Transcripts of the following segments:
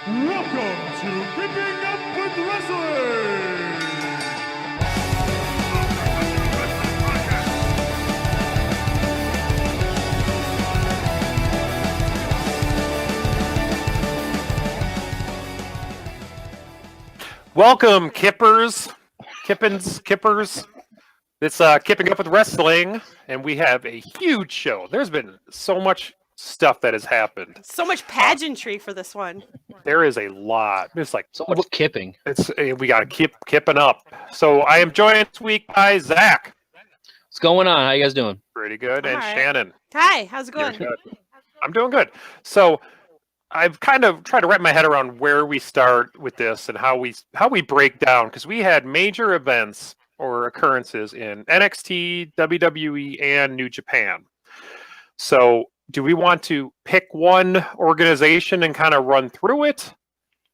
Welcome to Kipping Up with Wrestling! Welcome, Kippers, Kippers. It's Kipping Up with Wrestling, and we have a huge show. There's been so much stuff that has happened. So much pageantry for this one. There is a lot. It's like so much kipping. We got to keep kipping up. So I am joined this week by Zach. What's going on? How you guys doing? Pretty good, and All right. Shannon. Hi, how's it You're going? good. I'm doing good. So I've kind of tried to wrap my head around where we start with this and how we break down, because we had major events or occurrences in NXT, WWE, and New Japan. So do we want to pick one organization and kind of run through it?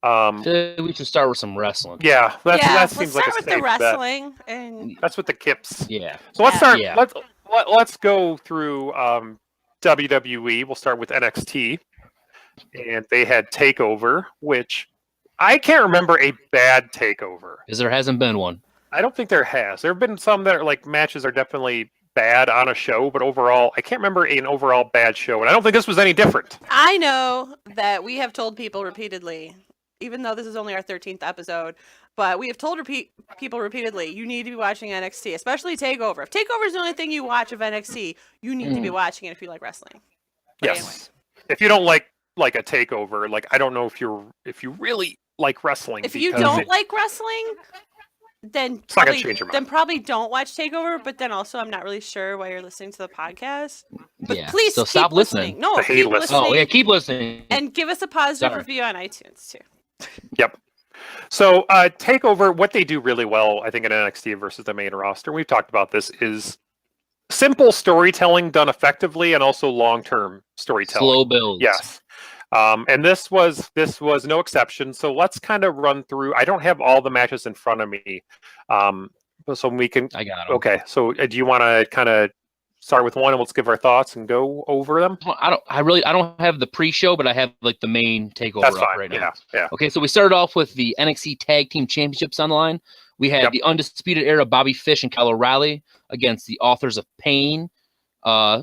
We should start with some wrestling. Yeah, that let's seems like a start with safe the wrestling and That's with the Kips. Yeah. So let's start. Yeah. Let's go through WWE. We'll start with NXT, and they had TakeOver, which I can't remember a bad TakeOver. Because there hasn't been one. I don't think there has. There have been some that are like matches are definitely bad on a show, but overall, I can't remember an overall bad show, and I don't think this was any different. I know that we have told people repeatedly, even though this is only our 13th episode, but we have told people repeatedly, you need to be watching NXT, especially TakeOver. If TakeOver is the only thing you watch of NXT, you need to be watching it if you like wrestling. But Yes. anyway. If you don't like a TakeOver, like I don't know if you really like wrestling. If you because don't like wrestling, then It's not gonna change your mind. probably don't watch TakeOver. But then also, I'm not really sure why you're listening to the podcast. But Yeah. please So keep stop listening. No, I hate keep listening. listening. Oh, yeah, keep listening. And give us a positive Sorry. review on iTunes too. Yep. So TakeOver, what they do really well, I think, in NXT versus the main roster, we've talked about this, is simple storytelling done effectively, and also long-term storytelling. Slow builds. Yes. And this was no exception. So let's kind of run through. I don't have all the matches in front of me, so we can. I got them. Okay. So do you want to kind of start with one, and let's give our thoughts and go over them? I don't have the pre-show, but I have like the main TakeOver That's up fine. right now. Yeah. Okay, so we started off with the NXT Tag Team Championships on the line. We had the Undisputed Era, Bobby Fish and Kyle O'Reilly against the Authors of Pain.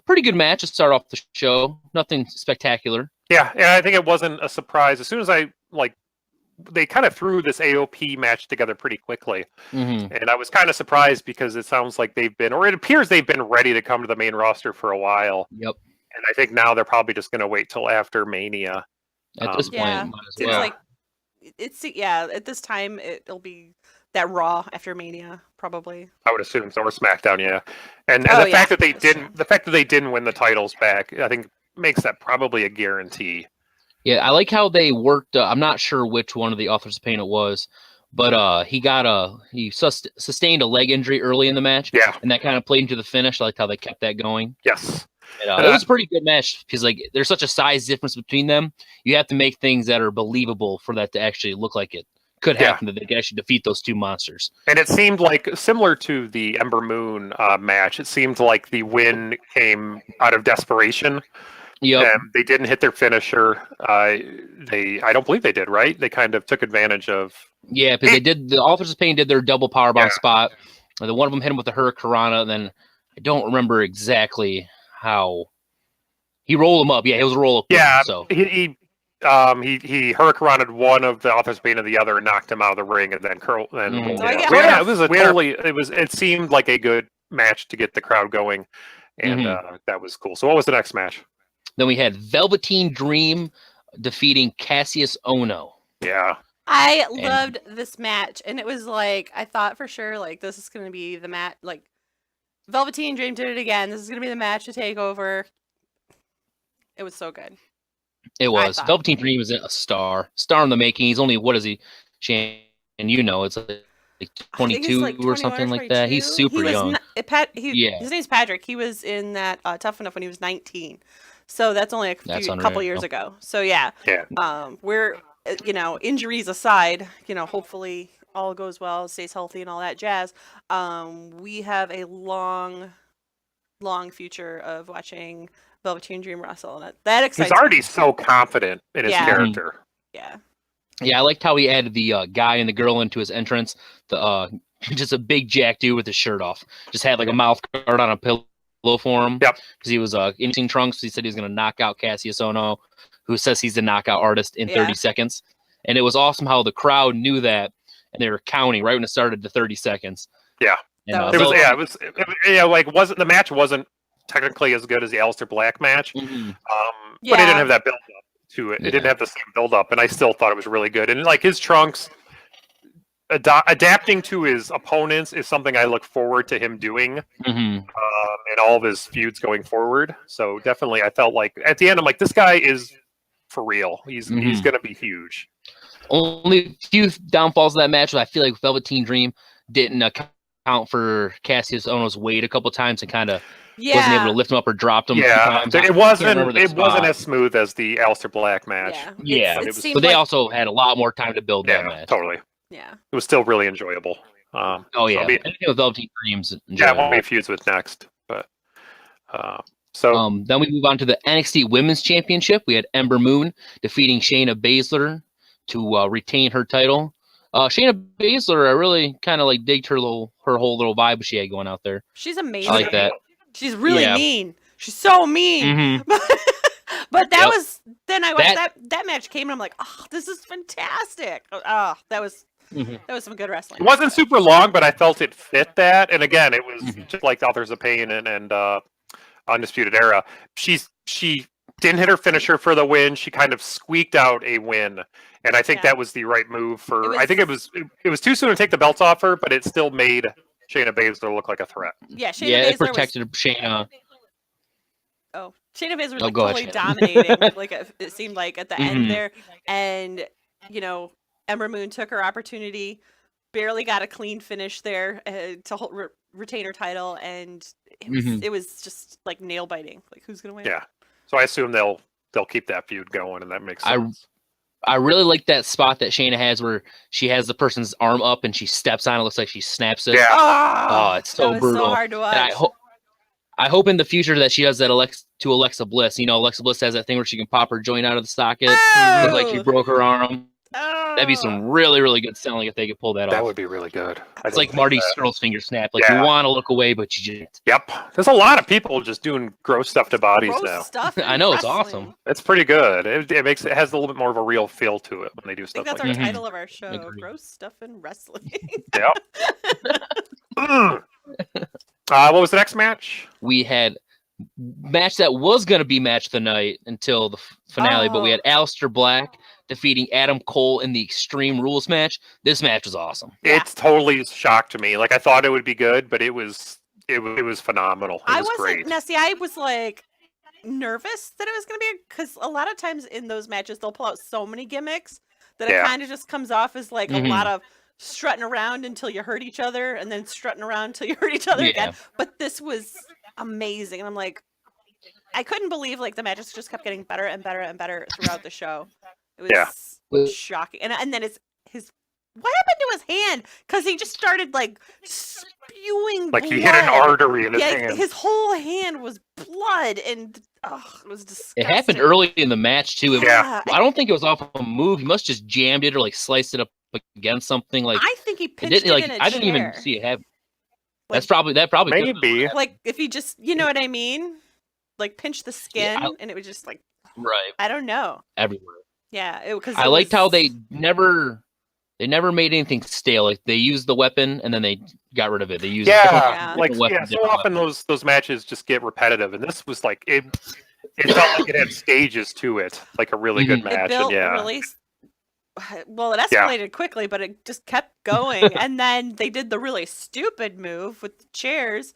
Pretty good match to start off the show. Nothing spectacular. Yeah, and I think it wasn't a surprise. As soon as they kind of threw this AOP match together pretty quickly. Mm-hmm. And I was kind of surprised because it sounds like it appears they've been ready to come to the main roster for a while. Yep. And I think now they're probably just going to wait till after Mania. At this point, Yeah. might as It's well. like at this time it'll be that Raw after Mania probably. I would assume so, or SmackDown, yeah. And Oh, the yeah, fact that that's true. the fact that they didn't win the titles back, I think makes that probably a guarantee. Yeah, I like how they worked. I'm not sure which one of the Authors of Pain it was, but he sustained a leg injury early in the match. Yeah. And that kind of played into the finish. I liked how they kept that going. Yes. And, it was a pretty good match because like there's such a size difference between them. You have to make things that are believable for that to actually look like it could happen, that they could actually defeat those two monsters. And it seemed like, similar to the Ember Moon match, it seemed like the win came out of desperation. Yep. And they didn't hit their finisher. I don't believe they did, right? They kind of took advantage of. Yeah, because the Authors of Pain did their double powerbomb spot. And then one of them hit him with the Hurricanrana. And then I don't remember exactly how he rolled him up. Yeah, it was a roll up. Yeah, so he Hurricanra'd one of the Authors of Pain and the other, and knocked him out of the ring, and then rolled. It seemed like a good match to get the crowd going, and that was cool. So what was the next match? Then we had Velveteen Dream defeating Cassius Ohno. Yeah. I loved this match, and it was like I thought for sure like this is going to be the match. Like Velveteen Dream did it again. This is going to be the match to take over. It was so good. It was. Velveteen Dream is a star in the making. He's only, what is he, Shane? And it's like 22 like or something like that. He's super young. His name's Patrick. He was in that Tough Enough when he was 19. So that's only a couple years ago. So yeah. We're injuries aside, hopefully all goes well, stays healthy and all that jazz. We have a long future of watching Velveteen Dream wrestle, and that excites He's already me. so confident in his character. Yeah. Yeah, I liked how he added the guy and the girl into his entrance. The just a big jack dude with his shirt off. Just had like a mouth guard on a pillow for him. Yep. Because he was in Trunks. He said he was going to knock out Cassius Ohno, who says he's the knockout artist in 30 seconds. And it was awesome how the crowd knew that, and they were counting right when it started to 30 seconds. Yeah. And, the match wasn't technically as good as the Aleister Black match, but it didn't have that build up to it. It didn't have the same build up, and I still thought it was really good. And like his Trunks adapting to his opponents is something I look forward to him doing in all of his feuds going forward. So definitely, I felt like at the end, I'm like, this guy is for real. He's going to be huge. Only few downfalls of that match was I feel like Velveteen Dream didn't account for Cassius Ohno's weight a couple times and kind of wasn't able to lift him up or dropped him. Yeah, it wasn't as smooth as the Aleister Black match. But they also had a lot more time to build that match. Totally. Yeah, it was still really enjoyable. Anything with Velveteen Dreams. Yeah, what we feuds with next, but then we move on to the NXT Women's Championship. We had Ember Moon defeating Shayna Baszler to retain her title. Shayna Baszler, I really kind of like digged her whole little vibe she had going out there. She's amazing. I like that. She's really mean. She's so mean. But that was then I watched that match came and I'm like, oh, this is fantastic. Oh, that was some good wrestling. It wasn't super long, but I felt it fit that. And again, it was just like Authors of Pain and Undisputed Era. She didn't hit her finisher for the win. She kind of squeaked out a win, and I think that was the right move for. I think it was too soon to take the belts off her, but it still made Shayna Baszler look like a threat. Yeah, Shayna Baszler it protected Shayna. Oh, Shayna Baszler was totally dominating. Like it seemed like at the end there, and Ember Moon took her opportunity, barely got a clean finish there to retain her title, and it was just like nail biting. Like who's gonna win? Yeah. So I assume they'll keep that feud going, and that makes sense. I really like that spot that Shayna has where she has the person's arm up and she steps on it. Looks like she snaps it. Yeah. Oh, it's so brutal. So hard to watch. And I hope in the future that she does that to Alexa Bliss. Alexa Bliss has that thing where she can pop her joint out of the socket. Look like she broke her arm. That'd be some really, really good selling if they could pull that off. That would be really good. It's like Marty Skrull's finger snap. Like you want to look away, but you just. Yep. There's a lot of people just doing gross stuff to bodies now. I know, it's awesome. It's pretty good. It has a little bit more of a real feel to it when they do stuff like that. That's our title of our show. Gross stuff in wrestling. Yep. What was the next match? We had match that was going to be match of the night until the finale, but we had Aleister Black defeating Adam Cole in the Extreme Rules match. This match was awesome. It's totally shocked me. Like I thought it would be good, but it was phenomenal. It was great. Now, see, I was like nervous that it was going to be because a lot of times in those matches they'll pull out so many gimmicks that it kind of just comes off as like a lot of strutting around until you hurt each other, and then strutting around until you hurt each other again. But this was amazing, and I'm like, I couldn't believe like the matches just kept getting better and better and better throughout the show. It was shocking, and then what happened to his hand? Because he just started like spewing blood. He hit an artery in his hand. His whole hand was blood, and it was disgusting. It happened early in the match too. I don't think it was off a move. He must just jammed it or like sliced it up against something. Like I think he pinched it in a chair. I didn't even see it happen. That probably maybe like if he just what I mean, like pinch the skin and it was just like I don't know everywhere. Yeah, because I liked how they never made anything stale. Like they used the weapon and then they got rid of it. They used so often weapon. Those matches just get repetitive, and this was like it felt like it had stages to it, like a really good match. Well, it escalated quickly, but it just kept going, and then they did the really stupid move with the chairs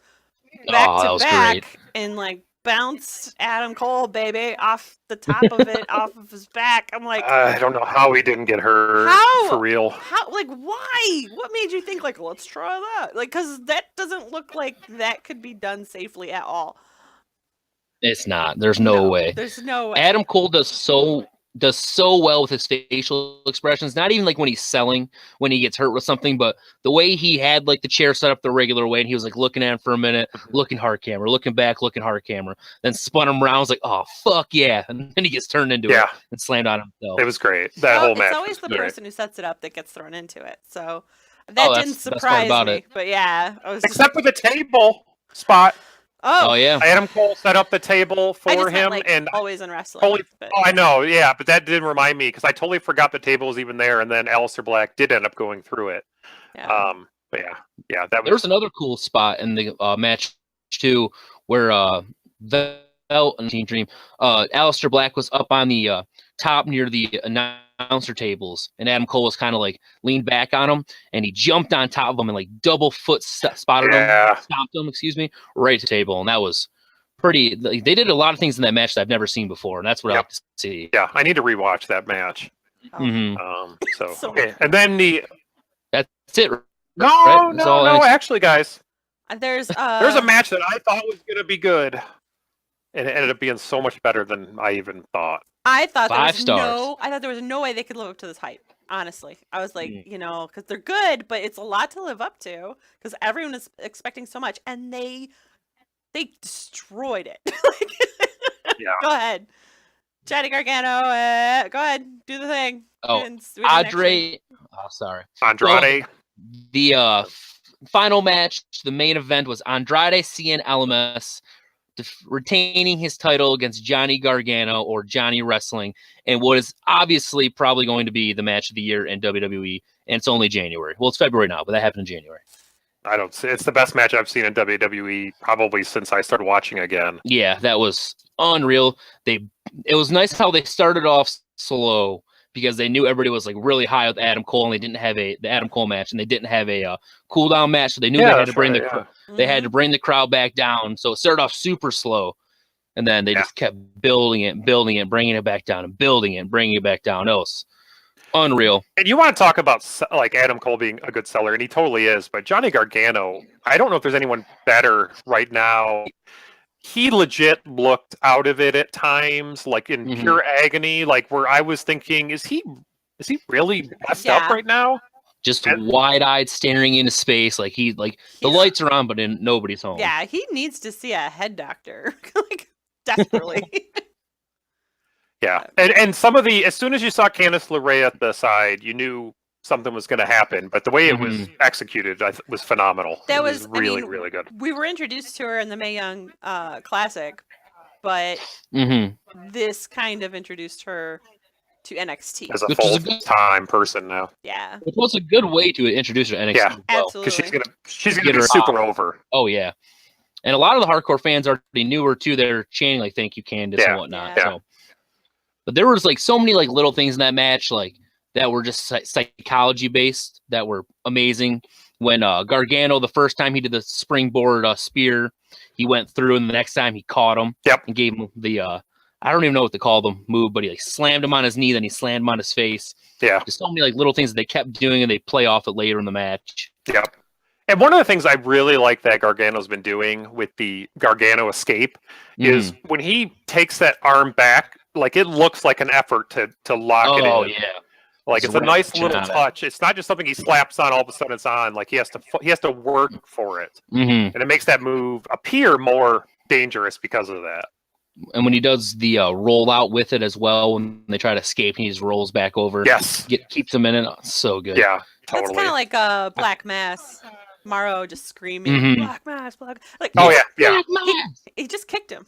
back to back and like bounced Adam Cole, baby, off the top of it, off of his back. I'm like, I don't know how he didn't get hurt for real. How? Like, why? What made you think like, let's try that? Like, because that doesn't look like that could be done safely at all. It's not. There's no way. There's no way. Adam Cole does so does so well with his facial expressions. Not even like when he's selling, when he gets hurt with something, but the way he had like the chair set up the regular way, and he was like looking at him for a minute, looking hard camera, looking back, looking hard camera, then spun him around. I was like, oh fuck yeah! And then he gets turned into it and slammed on himself. It was great. That whole match. It's always the great. person who sets it up that gets thrown into it. So that didn't surprise me. But yeah, except for the table spot. Oh yeah, Adam Cole set up the table for him, and always in wrestling. I know, yeah, but that didn't remind me because I totally forgot the table was even there, and then Aleister Black did end up going through it. Yeah. But yeah, that was. There was another cool spot in the match too, where the Team Dream, Aleister Black was up on the top near the announcer tables, and Adam Cole was kind of like leaned back on him, and he jumped on top of him and like double foot spotted him, stomped him, right to the table, and that was pretty. They did a lot of things in that match that I've never seen before, and that's what I like to see. Yeah, I need to rewatch that match. So okay, and then that's it. No, actually, guys, there's a match that I thought was going to be good, and it ended up being so much better than I even thought. I thought 5 stars. I thought there was no way they could live up to this hype. Honestly, I was like, because they're good, but it's a lot to live up to because everyone is expecting so much, and they destroyed it. Go ahead, Johnny Gargano. Go ahead, do the thing. Andrade. Oh, sorry, Andrade. Well, the final match, the main event, was Andrade Cien Almas retaining his title against Johnny Gargano, or Johnny Wrestling, and what is obviously probably going to be the match of the year in WWE, and it's only January. Well, it's February now, but that happened in January. I don't see. It's the best match I've seen in WWE probably since I started watching again. Yeah, that was unreal. It was nice how they started off slow because they knew everybody was like really high with Adam Cole, and they didn't have the Adam Cole match, and they didn't have a cool down match, so they knew they had to bring they had to bring the crowd back down. So it started off super slow, and then they just kept building it, bringing it back down, and building it, and bringing it back down. It was unreal. And you want to talk about like Adam Cole being a good seller, and he totally is. But Johnny Gargano, I don't know if there's anyone better right now. He legit looked out of it at times, like in pure agony, like where I was thinking, is he really messed up right now? Just wide-eyed, staring into space, like the lights are on, but nobody's home. Yeah, he needs to see a head doctor, like desperately. Yeah, and some of as soon as you saw Candice LeRae at the side, you knew something was going to happen. But the way it was executed was phenomenal. That was really, really good. We were introduced to her in the Mae Young Classic, but this kind of introduced her to NXT as a full-time person now. Yeah, which was a good way to introduce her to NXT. Yeah, absolutely. Because she's gonna be super over. Oh yeah, and a lot of the hardcore fans already knew her too. They're chanting like "Thank you, Candice" and whatnot. Yeah. So, but there was like so many like little things in that match like that were just psychology based that were amazing. When Gargano, the first time he did the springboard spear, he went through, and the next time he caught him and gave him the I don't even know what to call them move, but he like slammed him on his knee, then he slammed him on his face. Yeah. Just so many like little things that they kept doing, and they play off it later in the match. Yep. And one of the things I really like that Gargano's been doing with the Gargano escape is when he takes that arm back, like it looks like an effort to lock it in. Oh yeah. Like it's a nice little touch. It's not just something he slaps on, all of a sudden it's on. Like he has to work for it. And it makes that move appear more dangerous because of that. And when he does the rollout with it as well, when they try to escape, he just rolls back over. Yes. Keeps them in it. Oh, so good. Yeah, totally. That's kind of like Black Mass. Morrow just screaming, Black Mass, Black. Like, he just kicked him.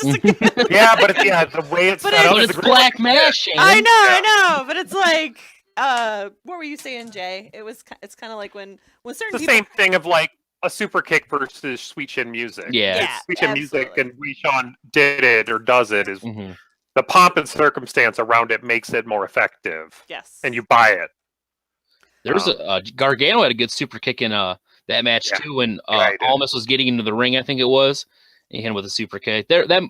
Yeah, but the way it's set up, it's Black Mass. I know, but it's like, what were you saying, Jay? It's kind of like when certain people. Same thing of like a super kick versus Sweet Chin Music. Yeah, Sweet Chin Music and Wee Shawn did it or does it is the pomp and circumstance around it makes it more effective. Yes, and you buy it. There's Gargano had a good super kick in that match too when Almas was getting into the ring. I think it was. And he hit him with a super kick. That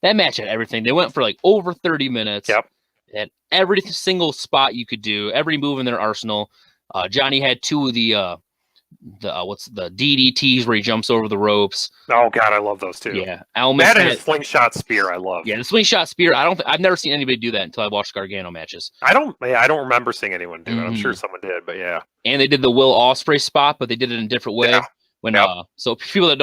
match had everything. They went for like over 30 minutes. Yep. Had every single spot you could do, every move in their arsenal. Johnny had two of the what's the DDTs where he jumps over the ropes. Oh God, I love those too. Yeah, that and his slingshot spear, I love. Yeah, the slingshot spear. I've never seen anybody do that until I watched Gargano matches. I don't remember seeing anyone do it. I'm sure someone did, but yeah. And they did the Will Ospreay spot, but they did it in a different way. Yeah. When so people that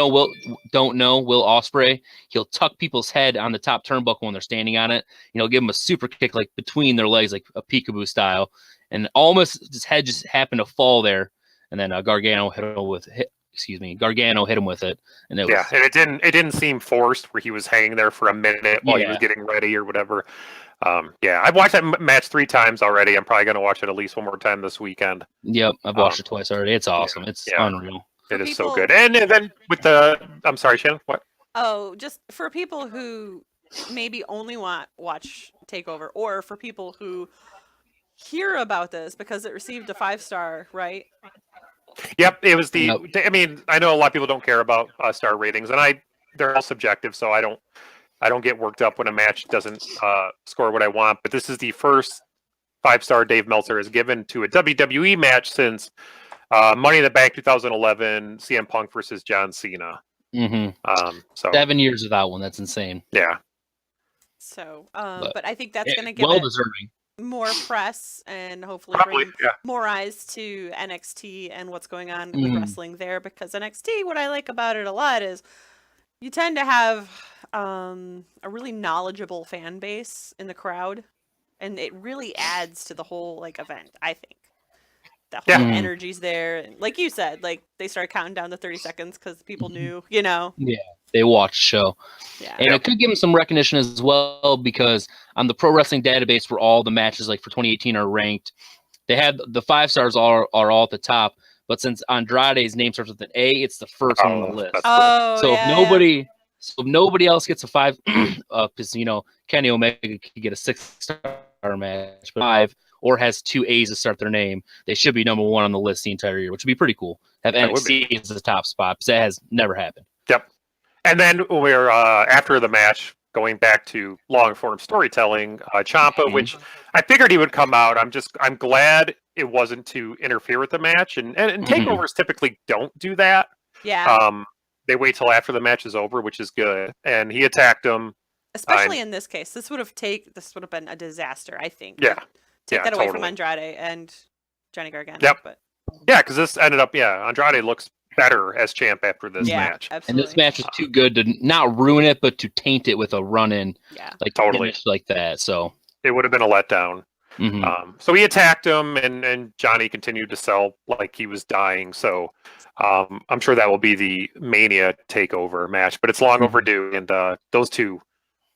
don't know Will Ospreay, he'll tuck people's head on the top turnbuckle when they're standing on it. He'll give them a super kick like between their legs, like a peekaboo style, and almost his head just happened to fall there. And then Gargano hit him with it, and and it didn't seem forced where he was hanging there for a minute while he was getting ready or whatever. I've watched that match 3 times already. I'm probably going to watch it at least one more time this weekend. Yep, I've watched it twice already. It's awesome. It's unreal. It is so good. And then with I'm sorry, Shannon, what? Oh, just for people who maybe only watch TakeOver, or for people who hear about this because it received a 5-star, right? Yep, it was the. Nope. I mean, I know a lot of people don't care about star ratings, and they're all subjective, so I don't get worked up when a match doesn't score what I want. But this is the first 5-star Dave Meltzer has given to a WWE match since Money in the Bank 2011, CM Punk versus John Cena. Mm-hmm. So 7 years without one. That's insane. Yeah. So, but I think that's going to give deserving. More press and hopefully bring more eyes to NXT and what's going on with wrestling there, because NXT, what I like about it a lot is you tend to have a really knowledgeable fan base in the crowd, and it really adds to the whole event, I think. The whole energy's there, and like you said, they started counting down to 30 seconds because people knew, Yeah, they watched the show. Yeah. And it could give them some recognition as well, because on the Pro Wrestling Database where all the matches for 2018 are ranked, they have the 5 stars are all at the top, but since Andrade's name starts with an A, it's the first one on the list. If nobody else gets a 5, because Kenny Omega could get a 6-star match, but 5 or has 2 A's to start their name, they should be number 1 on the list the entire year, which would be pretty cool. Have NXT as the top spot, because that has never happened. Yep. And then we're after the match going back to long form storytelling. Ciampa, which I figured he would come out. I'm glad it wasn't to interfere with the match, and takeovers typically don't do that. Yeah. They wait till after the match is over, which is good. And he attacked him. Especially in this case, this would have been a disaster, I think. Yeah. Take that away from Andrade and Johnny Gargano. Yep. But yeah, because this ended up, Andrade looks better as champ after this match. Absolutely. And this match was too good to not ruin it, but to taint it with a run-in. Yeah. Totally. Like that. So it would have been a letdown. So he attacked him, and Johnny continued to sell like he was dying. So I'm sure that will be the Mania takeover match, but it's long overdue. And those two,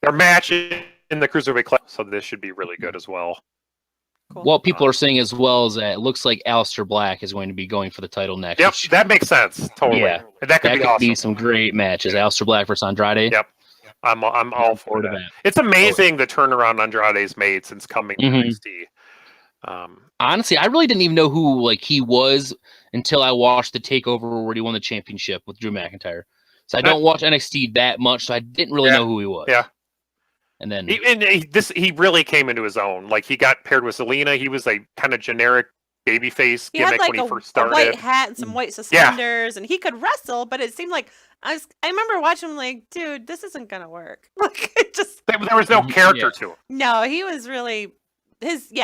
their match in the Cruiserweight class, so this should be really good as well. Cool. What people are saying as well is that it looks like Aleister Black is going to be going for the title next. Yep, that makes sense. Totally. Yeah, that could be awesome. Be some great matches. Aleister Black versus Andrade. Yep. I'm all for that. It's amazing the turnaround Andrade's made since coming to NXT. Honestly, I really didn't even know who he was until I watched the takeover where he won the championship with Drew McIntyre. So I don't watch NXT that much, so I didn't really know who he was. Yeah. And then he really came into his own. Like, he got paired with Selena. He was a kind of generic babyface gimmick when he first started. A white hat and some white suspenders, and he could wrestle, but it seemed like I remember watching him dude, this isn't gonna work. There was no character to him. No, he was really he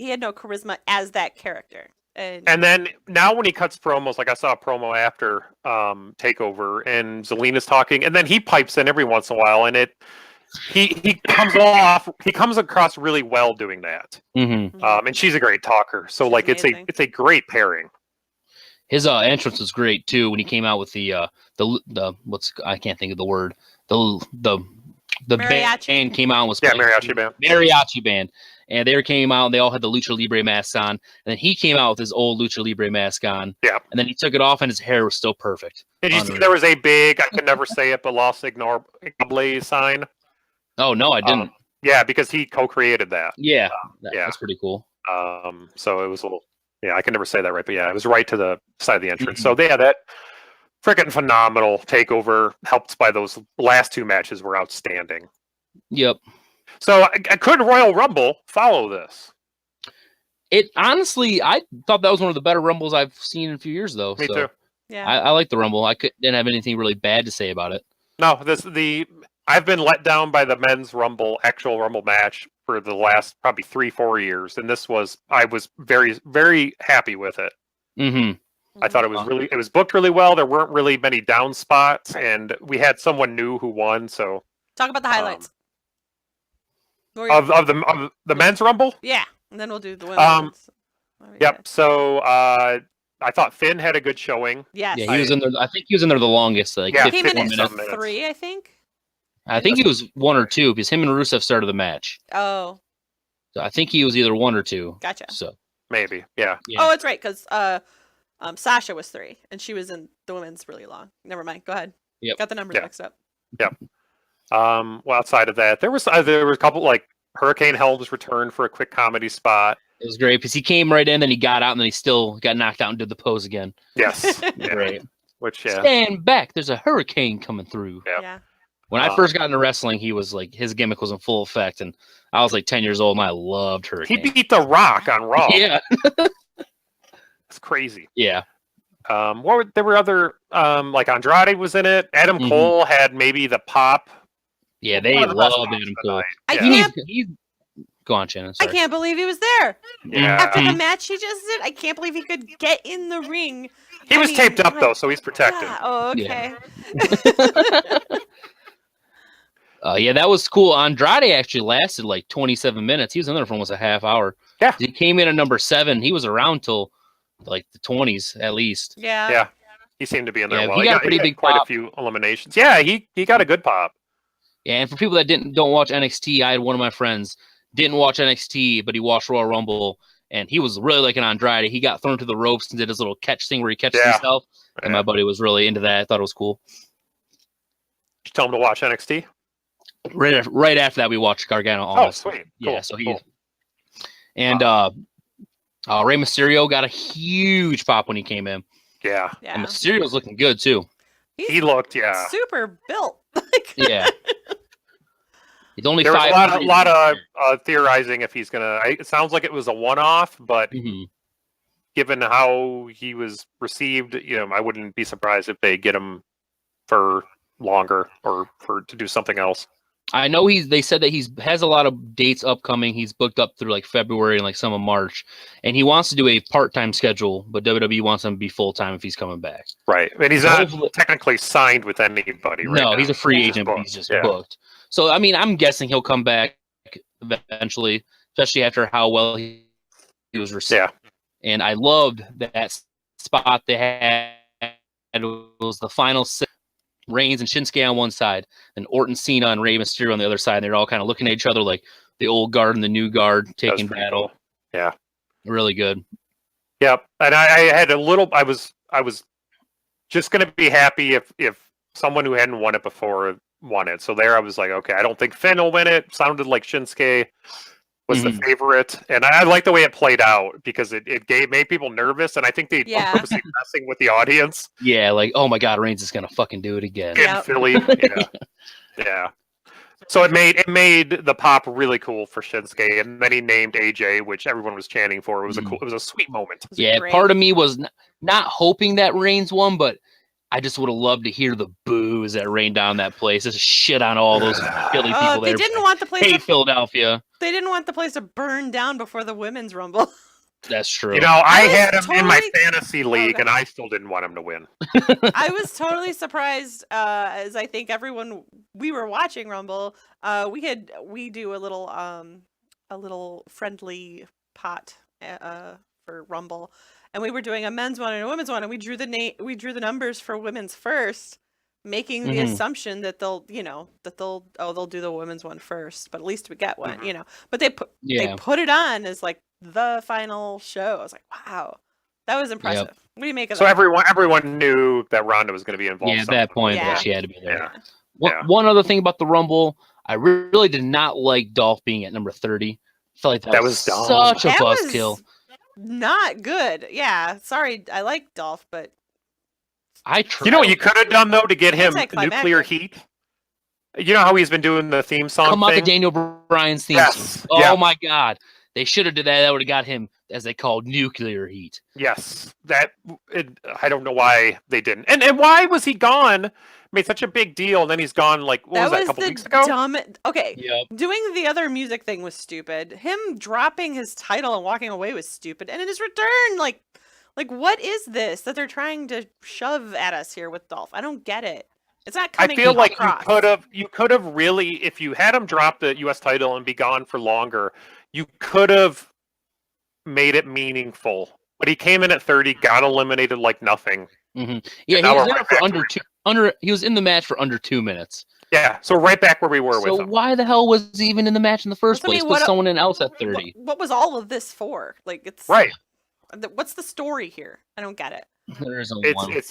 had no charisma as that character. And then now when he cuts promos, I saw a promo after TakeOver, and Zelina's talking, and then he pipes in every once in a while, and he comes across really well doing that. And she's a great talker, so it's a great pairing. His entrance was great too when he came out with the I can't think of the word, the band came out and was mariachi band, and they came out and they all had the Lucha Libre masks on, and then he came out with his old Lucha Libre mask on, and then he took it off and his hair was still perfect. Did you see there was a big, I could never say it, but Los Ignorables sign? Oh no, I didn't. Yeah, because he co-created that. Yeah, that's pretty cool. So it was a little, I can never say that right, but it was right to the side of the entrance. So that freaking phenomenal takeover, helped by those last 2 matches, were outstanding. Yep. So could Royal Rumble follow this? It honestly, I thought that was one of the better Rumbles I've seen in a few years, though. Me too. Yeah. I like the Rumble. Didn't have anything really bad to say about it. No, I've been let down by the men's actual Rumble match for the last probably 3-4 years, and I was very, very happy with it. Mm-hmm. I thought it was booked really well. There weren't really many down spots, and we had someone new who won. So talk about the highlights of the men's Rumble. Yeah, and then we'll do the women's. Yep. So I thought Finn had a good showing. Yes. Yeah, he was in there. I think he was in there the longest. Like he came in 15 at minutes. 3, I think. I think he was 1 or 2 because him and Rusev started the match. Oh. So I think he was either 1 or 2. Gotcha. So maybe, yeah. Oh, that's right, because Sasha was 3, and she was in the women's really long. Never mind. Go ahead. Yep. Got the numbers mixed up. Yep. Well, outside of that, there was a couple like Hurricane Helms returned for a quick comedy spot. It was great because he came right in, then he got out, and then he still got knocked out and did the pose again. Yes. Great. Which Stand back! There's a hurricane coming through. Yeah. When I first got into wrestling, he was like his gimmick was in full effect, and I was like 10 years old, and I loved Hurricane. He beat The Rock on Raw. Yeah. It's crazy. Yeah. There were other like Andrade was in it. Adam Cole had maybe the pop. Yeah, they loved Adam Cole. Go on, Shannon. I can't believe he was there. Yeah. After the match he just did, I can't believe he could get in the ring. He was taped up though, so he's protected. Oh, okay. Yeah, that was cool. Andrade actually lasted like 27 minutes. He was in there for almost a half hour. Yeah. He came in at number 7. He was around till like the 20s at least. Yeah. Yeah. He seemed to be in there well. He got a pretty big quite pop. a few eliminations. Yeah, he got a good pop. Yeah, and for people that don't watch NXT, I had one of my friends didn't watch NXT, but he watched Royal Rumble, and he was really like an Andrade. He got thrown to the ropes and did his little catch thing where he catches himself, and my buddy was really into that. I thought it was cool. Did you tell him to watch NXT? Right after that, we watched Gargano. Oh, sweet. Cool. Yeah, so and Rey Mysterio got a huge pop when he came in. Yeah. And Mysterio's looking good too. He looked, super built. Yeah. He's only there 5. was a lot of theorizing if he's gonna. It sounds like it was a one-off, but given how he was received, I wouldn't be surprised if they get him for longer or to do something else. I know they said that has a lot of dates upcoming. He's booked up through like February and like some of March, and he wants to do a part-time schedule, but WWE wants him to be full-time if he's coming back. Right, and he's not technically signed with anybody. Right no, now. He's a free agent, but he's just booked. So I mean, I'm guessing he'll come back eventually, especially after how well he was received. Yeah, and I loved that spot they had. It was the final 6. Reigns and Shinsuke on one side, and Orton, Cena, and Rey Mysterio on the other side. And they're all kind of looking at each other like the old guard and the new guard taking battle. Cool. Yeah, really good. Yep, and I had a little. I was just going to be happy if someone who hadn't won it before won it. So there, I was like, okay, I don't think Finn will win it. Sounded like Shinsuke was the favorite, and I like the way it played out because it made people nervous, and I think they purposely messing with the audience. Yeah, like, oh my God, Reigns is gonna fucking do it again in Philly. Yeah. So it made the pop really cool for Shinsuke, and then he named AJ, which everyone was chanting for. It was it was a sweet moment. Yeah, part of me was not hoping that Reigns won, but I just would have loved to hear the boos that rained down that place. Just shit on all those Philly people there. They didn't want the place. Hey, Philadelphia. They didn't want the place to burn down before the women's Rumble. That's true. I had him in my fantasy league, and I still didn't want him to win. I was totally surprised, as I think everyone we were watching Rumble. We do a little friendly pot for Rumble. And we were doing a men's one and a women's one, and we drew the numbers for women's first, making the assumption that they'll do the women's one first, but at least we get one, But they put it on as like the final show. I was like, wow, that was impressive. Yep. What do you make of that? So everyone knew that Ronda was going to be involved. Yeah, at that point, that she had to be there. Yeah. One other thing about the Rumble, I really did not like Dolph being at number 30. I felt like that was such a buzzkill. Not good. Yeah. Sorry, I like Dolph, but I tried. You know what you could have done though to get him nuclear heat? You know how he's been doing the theme song Come out to Daniel Bryan's theme song. Oh my God. They should have did that. That would have got him, as they call, nuclear heat. Yes, I don't know why they didn't. And why was he gone? Made such a big deal, and then he's gone. Like what was that? A couple weeks ago? Okay, Yep. Doing the other music thing was stupid. Him dropping his title and walking away was stupid. And in his return, like what is this that they're trying to shove at us here with Dolph? I don't get it. It's not coming. I feel like across. you could have really, if you had him drop the U.S. title and be gone for longer, you could have made it meaningful. But he came in at 30, got eliminated like nothing. Mm-hmm. Yeah, he was there for he was in the match for under 2 minutes. Yeah, so right back where we were with him. So why the hell was he even in the match in the first place? Put someone in else at 30. What was all of this for? Like, it's right. What's the story here? I don't get it. There isn't one.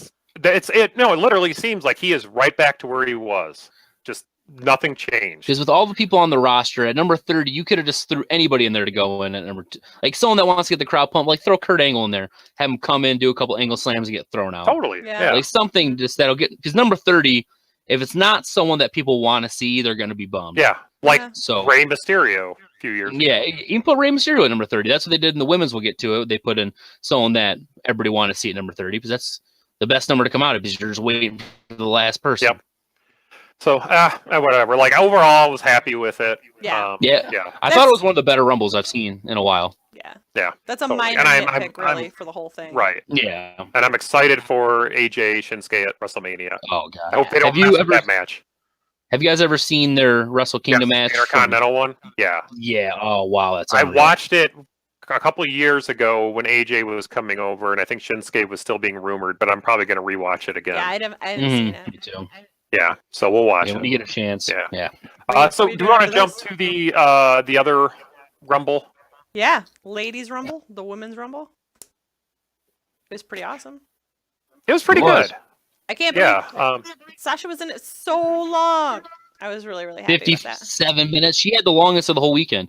No, it literally seems like he is right back to where he was. Just nothing changed. Because with all the people on the roster at number 30, you could have just threw anybody in there to go in at number 2. Like someone that wants to get the crowd pumped, like throw Kurt Angle in there, have him come in, do a couple angle slams, and get thrown out. Totally. Yeah. Like something just that'll get, because number 30, if it's not someone that people want to see, they're going to be bummed. Yeah. Like Rey Mysterio a few years ago. Yeah, you can put Rey Mysterio at number 30. That's what they did in the women's. We'll get to it. They put in someone that everybody wanted to see at number 30 because that's the best number to come out of because you're just waiting for the last person. Yep. So, whatever. Like, overall, I was happy with it. Yeah. I thought it was one of the better Rumbles I've seen in a while. Yeah. That's a minor nitpick, really, for the whole thing. Right. Yeah. And I'm excited for AJ Shinsuke at WrestleMania. Oh, God. I hope they don't mess up that match. Have you guys ever seen their Wrestle Kingdom match? The Intercontinental one? Yeah. Yeah. Oh, wow. That's I watched it a couple of years ago when AJ was coming over, and I think Shinsuke was still being rumored, but I'm probably going to rewatch it again. Yeah, I haven't seen it. Me too. Yeah, so we'll watch it. When you get a chance. Yeah. So do you want to jump to the other Rumble? Yeah, Ladies Rumble, the Women's Rumble. It was pretty awesome. It was pretty good. I can't believe Sasha was in it so long. I was really, really happy with that. 57 minutes. She had the longest of the whole weekend.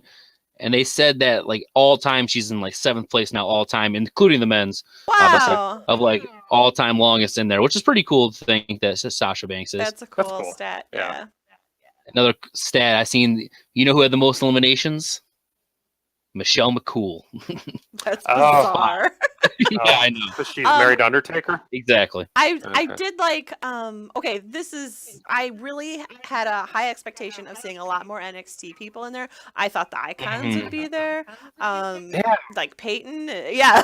And they said that like all time she's in like 7th place now all time, including the men's. Wow. Of like all time longest in there, which is pretty cool to think that Sasha Banks is. That's a cool stat. Yeah. Another stat I seen. You know who had the most eliminations? Michelle McCool. That's bizarre. Yeah, I know. Because she's married to Undertaker? Exactly. I did like, okay, I really had a high expectation of seeing a lot more NXT people in there. I thought the Icons would be there. Like Peyton. Yeah.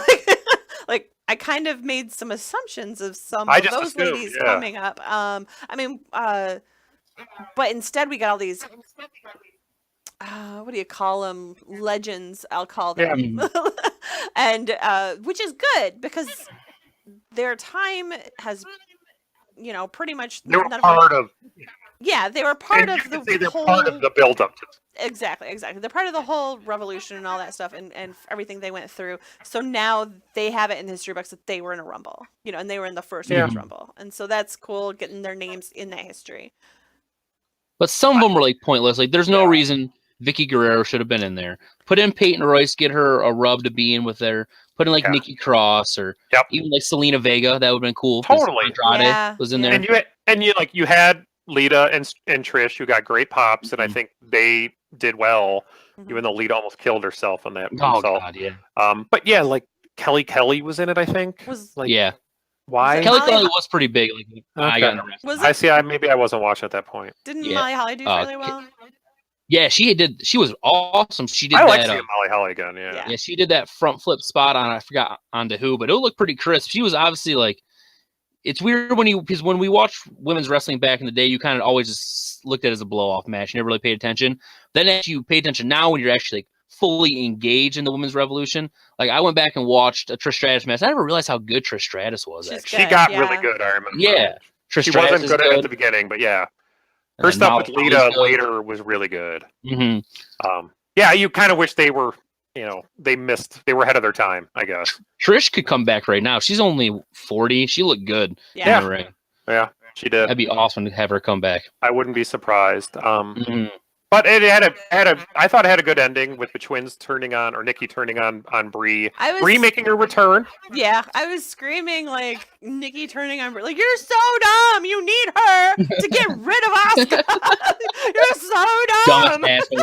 Like, I kind of made some assumptions of some of those ladies coming up. But instead we got all these... what do you call them? Legends, I'll call them. And which is good because their time has, pretty much. They were part of. Yeah, they were part of the whole. Part of the build-up. Exactly. They're part of the whole revolution and all that stuff and everything they went through. So now they have it in the history books that they were in a Rumble, and they were in the first Women's Rumble, and so that's cool getting their names in that history. But some of them were like pointless. Like, there's no reason Vicky Guerrero should have been in there. Put in Peyton Royce, get her a rub to be in with there. Put in like Nikki Cross or even like Selena Vega. That would have been cool. Totally. Andrade was in there. And you had Lita and Trish, who got great pops, and I think they did well, even though Lita almost killed herself on that. Oh God, yeah. But yeah, like Kelly was in it. I think. Why? Kelly was pretty big. Like, I got arrested. Maybe I wasn't watching at that point. Didn't Molly Holly do really well? Yeah, she did. She was awesome. She did. I like seeing Molly Holly again. Yeah, she did that front flip spot on. I forgot onto who, but it looked pretty crisp. She was obviously like. It's weird because when we watched women's wrestling back in the day, you kind of always just looked at it as a blow off match. You never really paid attention. Then as you pay attention now, when you're actually like, fully engaged in the women's revolution, like I went back and watched a Trish Stratus match. I never realized how good Trish Stratus was. She got really good. I remember. Yeah, Trish Stratus wasn't good at the beginning, but yeah. Her stuff with Lita later was really good. Mm-hmm. You kind of wish they were, they were ahead of their time, I guess. Trish could come back right now. She's only 40. She looked good. Yeah. In the ring. Yeah, she did. That'd be awesome to have her come back. I wouldn't be surprised. But it I thought it had a good ending with the twins turning on, or Nikki turning on Brie. Brie making her return. Yeah, I was screaming like Nikki turning on Brie. Like, you're so dumb. You need her to get rid of Asuka. You're so dumb. Dumbest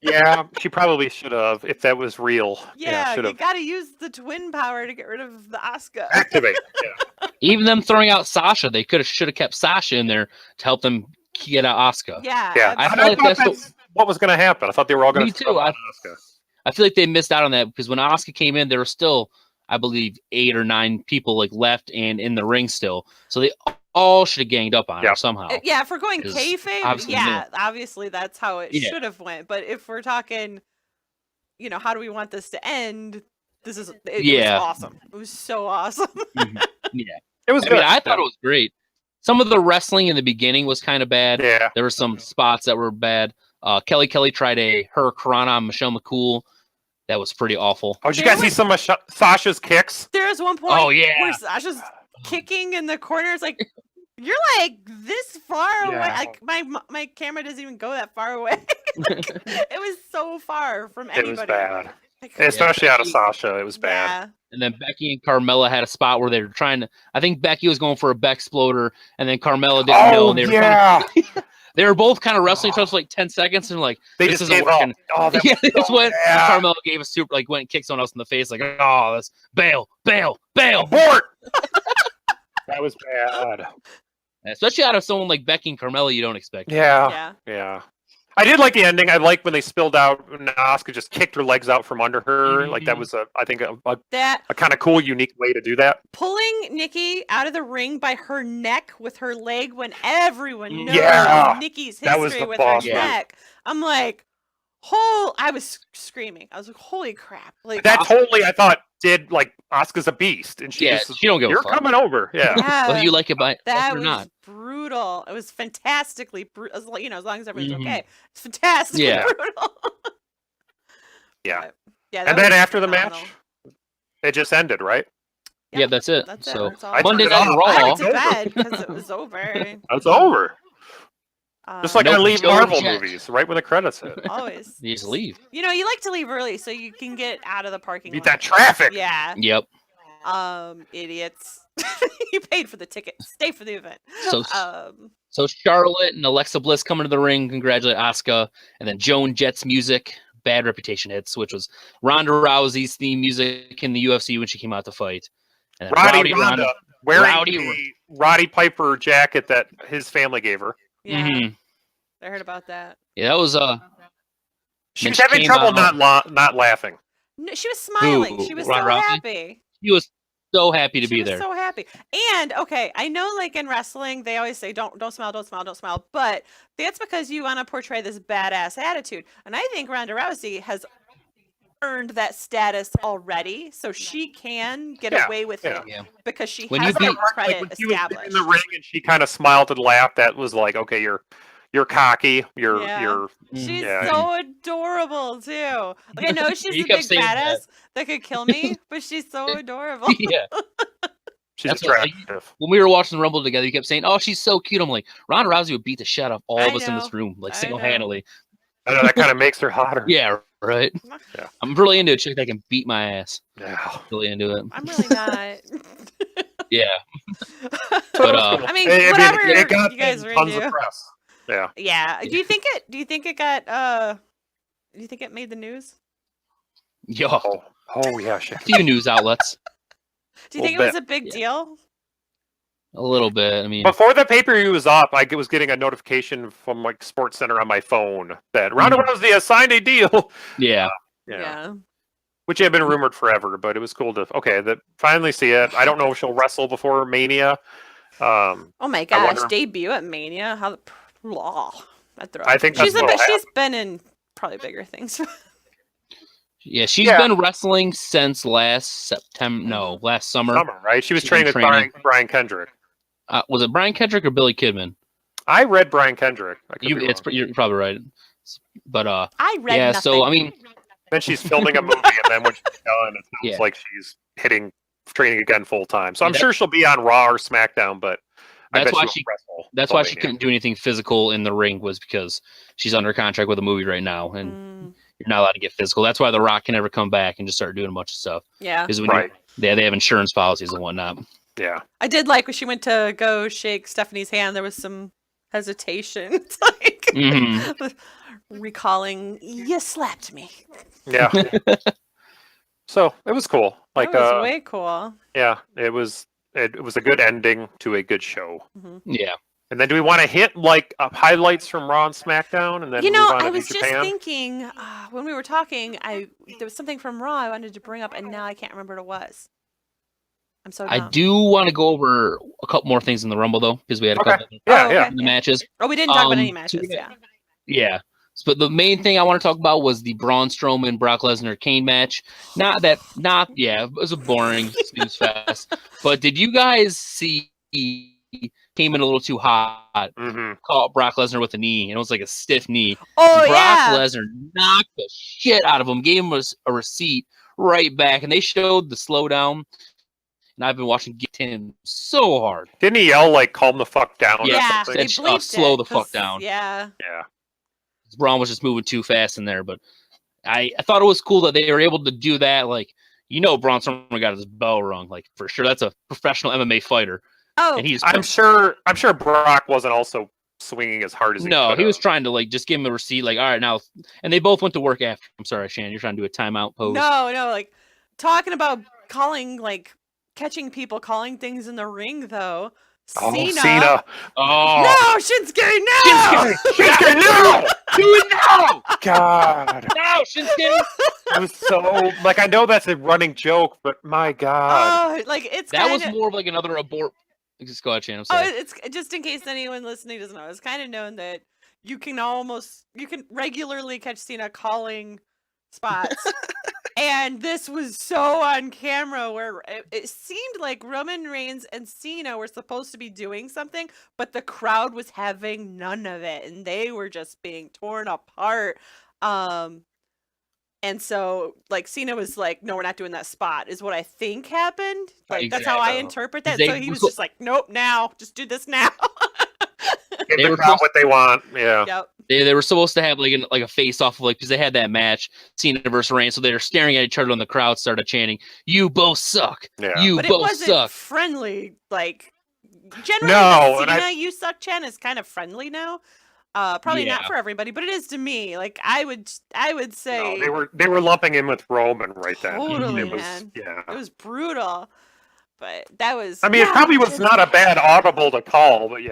Yeah, she probably should have if that was real. Yeah, should you have got to use the twin power to get rid of the Asuka. activate. Yeah. Even them throwing out Sasha, they should have kept Sasha in there to help them get out Asuka. Yeah. I I feel like thought that's what was going to happen. I thought they were all going Me to too. Asuka. I feel like they missed out on that because when Asuka came in, there were still, I believe, 8 or 9 people like left and in the ring still. So they all should have ganged up on her somehow. Yeah, if we're going kayfabe, obviously that's how it should have went. But if we're talking, how do we want this to end? It was awesome. It was so awesome. Yeah, it was good. I thought it was great. Some of the wrestling in the beginning was kind of bad. Yeah, there were some spots that were bad. Kelly tried a Hurricanrana on Michelle McCool. That was pretty awful. Oh, did you guys see some of Sasha's kicks? There was one point where Sasha's kicking in the corner. It's like, you're like this far away. Like my camera doesn't even go that far away. It was so far from anybody. It was bad. Especially out of Sasha. It was bad. Yeah. And then Becky and Carmella had a spot where they were trying to. I think Becky was going for a Beck exploder, and then Carmella didn't know. And they were they were both kind of wrestling each other for like 10 seconds, and like they this just isn't working. They just went. Carmella gave a super went and kicked someone else in the face. Like, oh, that's bail. Abort. That was bad. Especially out of someone like Becky and Carmella, you don't expect. Yeah. I did like the ending. I like when they spilled out and Asuka just kicked her legs out from under her. Like that was I think a kind of cool, unique way to do that. Pulling Nikki out of the ring by her neck with her leg when everyone knows Nikki's history with her neck. I'm like, I was screaming. I was like, holy crap. Like that totally, I thought, did like Asuka's a beast. And she don't give a fuck. You're coming over. Yeah. Whether you like it that or was not. Brutal. It was fantastically brutal. As long as everyone's okay. It's fantastically brutal. Yeah. And then after the match, it just ended, right? Yeah, that's it. So Monday Night Raw. I went to bed because it was over. It's over. Just like I leave Marvel movies right when the credits hit. Always. You just leave. You like to leave early so you can get out of the parking lot. Beat that traffic. Yeah. Yep. Idiots. You paid for the ticket. Stay for the event. So Charlotte and Alexa Bliss coming to the ring, congratulate Asuka, and then Joan Jett's music, Bad Reputation hits, which was Ronda Rousey's theme music in the UFC when she came out to fight. And then Ronda wearing a Roddy Piper jacket that his family gave her. Yeah. I heard about that. Yeah, that was she was having trouble not laughing. No, she was smiling. She was so happy. She was so happy to be there. So happy. And okay, I know like in wrestling they always say don't smile, but that's because you want to portray this badass attitude. And I think Ronda Rousey has earned that status already, so she can get away with it because she has that credit established. Was in the ring and she kind of smiled and laughed. That was like, okay, you're cocky. She's so adorable too. Like I know she's a big badass that could kill me, but she's so adorable. Yeah. She's attractive. When we were watching the Rumble together, you kept saying, "Oh, she's so cute." I'm like, Ronda Rousey would beat the shit out of all of us in this room, like single-handedly. I know that kind of makes her hotter. Yeah, right. Yeah. I'm really into a chick that can beat my ass. Yeah. Really into it. I'm really not. Yeah. But I mean, whatever it got you guys were tons into. of press. Yeah. Yeah. Do you think it got do you think it made the news? Yeah. Oh yeah, a few news outlets. Do you think it was a big deal? A little bit. I mean, before the pay-per-view was up, I was getting a notification from like Sports Center on my phone that Ronda Rousey has signed a deal. Yeah. Which had been rumored forever, but it was cool to finally see it. I don't know if she'll wrestle before Mania. Oh my gosh, debut at Mania? How I think she's been in probably bigger things. Yeah, she's been wrestling since last September. No, last summer. Right? She was training with Brian Kendrick. Was it Brian Kendrick or Billy Kidman? I read Brian Kendrick. You're probably right. But I read nothing. So I mean, then she's filming a movie, and then when she's done, it sounds like she's training again full time. So I'm sure she'll be on Raw or SmackDown, but that's why she couldn't do anything physical in the ring, was because she's under contract with a movie right now, and you're not allowed to get physical. That's why The Rock can never come back and just start doing a bunch of stuff. Yeah, because they have insurance policies and whatnot. Yeah, I did like when she went to go shake Stephanie's hand. There was some hesitation. It's like recalling you slapped me. Yeah. So it was cool. Like, that was way cool. Yeah, it was a good ending to a good show. Mm-hmm. Yeah. And then do we want to hit like highlights from Raw and SmackDown, and then move on to I was New Japan? just thinking when we were talking, there was something from Raw I wanted to bring up, and now I can't remember what it was. I'm so dumb. I do want to go over a couple more things in the Rumble though, because we had a couple in the matches. Oh, we didn't talk about any matches. Yeah. But the main thing I want to talk about was the Braun Strowman Brock Lesnar Kane match. It was a boring snooze fest. But did you guys see he came in a little too hot, caught Brock Lesnar with a knee, and it was like a stiff knee. Oh, Brock Lesnar knocked the shit out of him, gave him a receipt right back, and they showed the slowdown. And I've been watching get him so hard. Didn't he yell like "calm the fuck down"? Yeah, or something? Slow the fuck down. Yeah. Braun was just moving too fast in there, but I thought it was cool that they were able to do that. Like, Braun Strowman got his bell rung, like for sure. That's a professional MMA fighter. Oh, and I'm sure Brock wasn't also swinging as hard as he was trying to like just give him a receipt, like all right now. And they both went to work after. I'm sorry, Shannon, you're trying to do a timeout pose. No, like talking about catching people calling things in the ring though. Cena. Oh. No, Shinsuke, no! Shinsuke, no! Do it now! God. No, Shinsuke! I was so, like, I know that's a running joke, but my God. Oh, it's that was more of like another abort. Just go ahead, Shannon. It's just in case anyone listening doesn't know. It's kind of known that you can regularly catch Cena calling spots. And this was so on camera where it seemed like Roman Reigns and Cena were supposed to be doing something, but the crowd was having none of it, and they were just being torn apart. And so, Cena was like, "No, we're not doing that spot," is what I think happened. That's how I interpret that. So he was just like, "Nope, now, just do this now." Give the crowd what they want. Yeah. Yep. They were supposed to have a face off because they had that match, Cena versus Reigns, so they were staring at each other, and the crowd started chanting, "You both suck! Yeah. You but both it wasn't suck!" Friendly, generally. The Cena "you suck" chant is kind of friendly now. Probably not for everybody, but it is to me. I would say they were lumping in with Roman right then. Totally, man. It was brutal. But that was. I mean, it probably was not a bad audible to call, but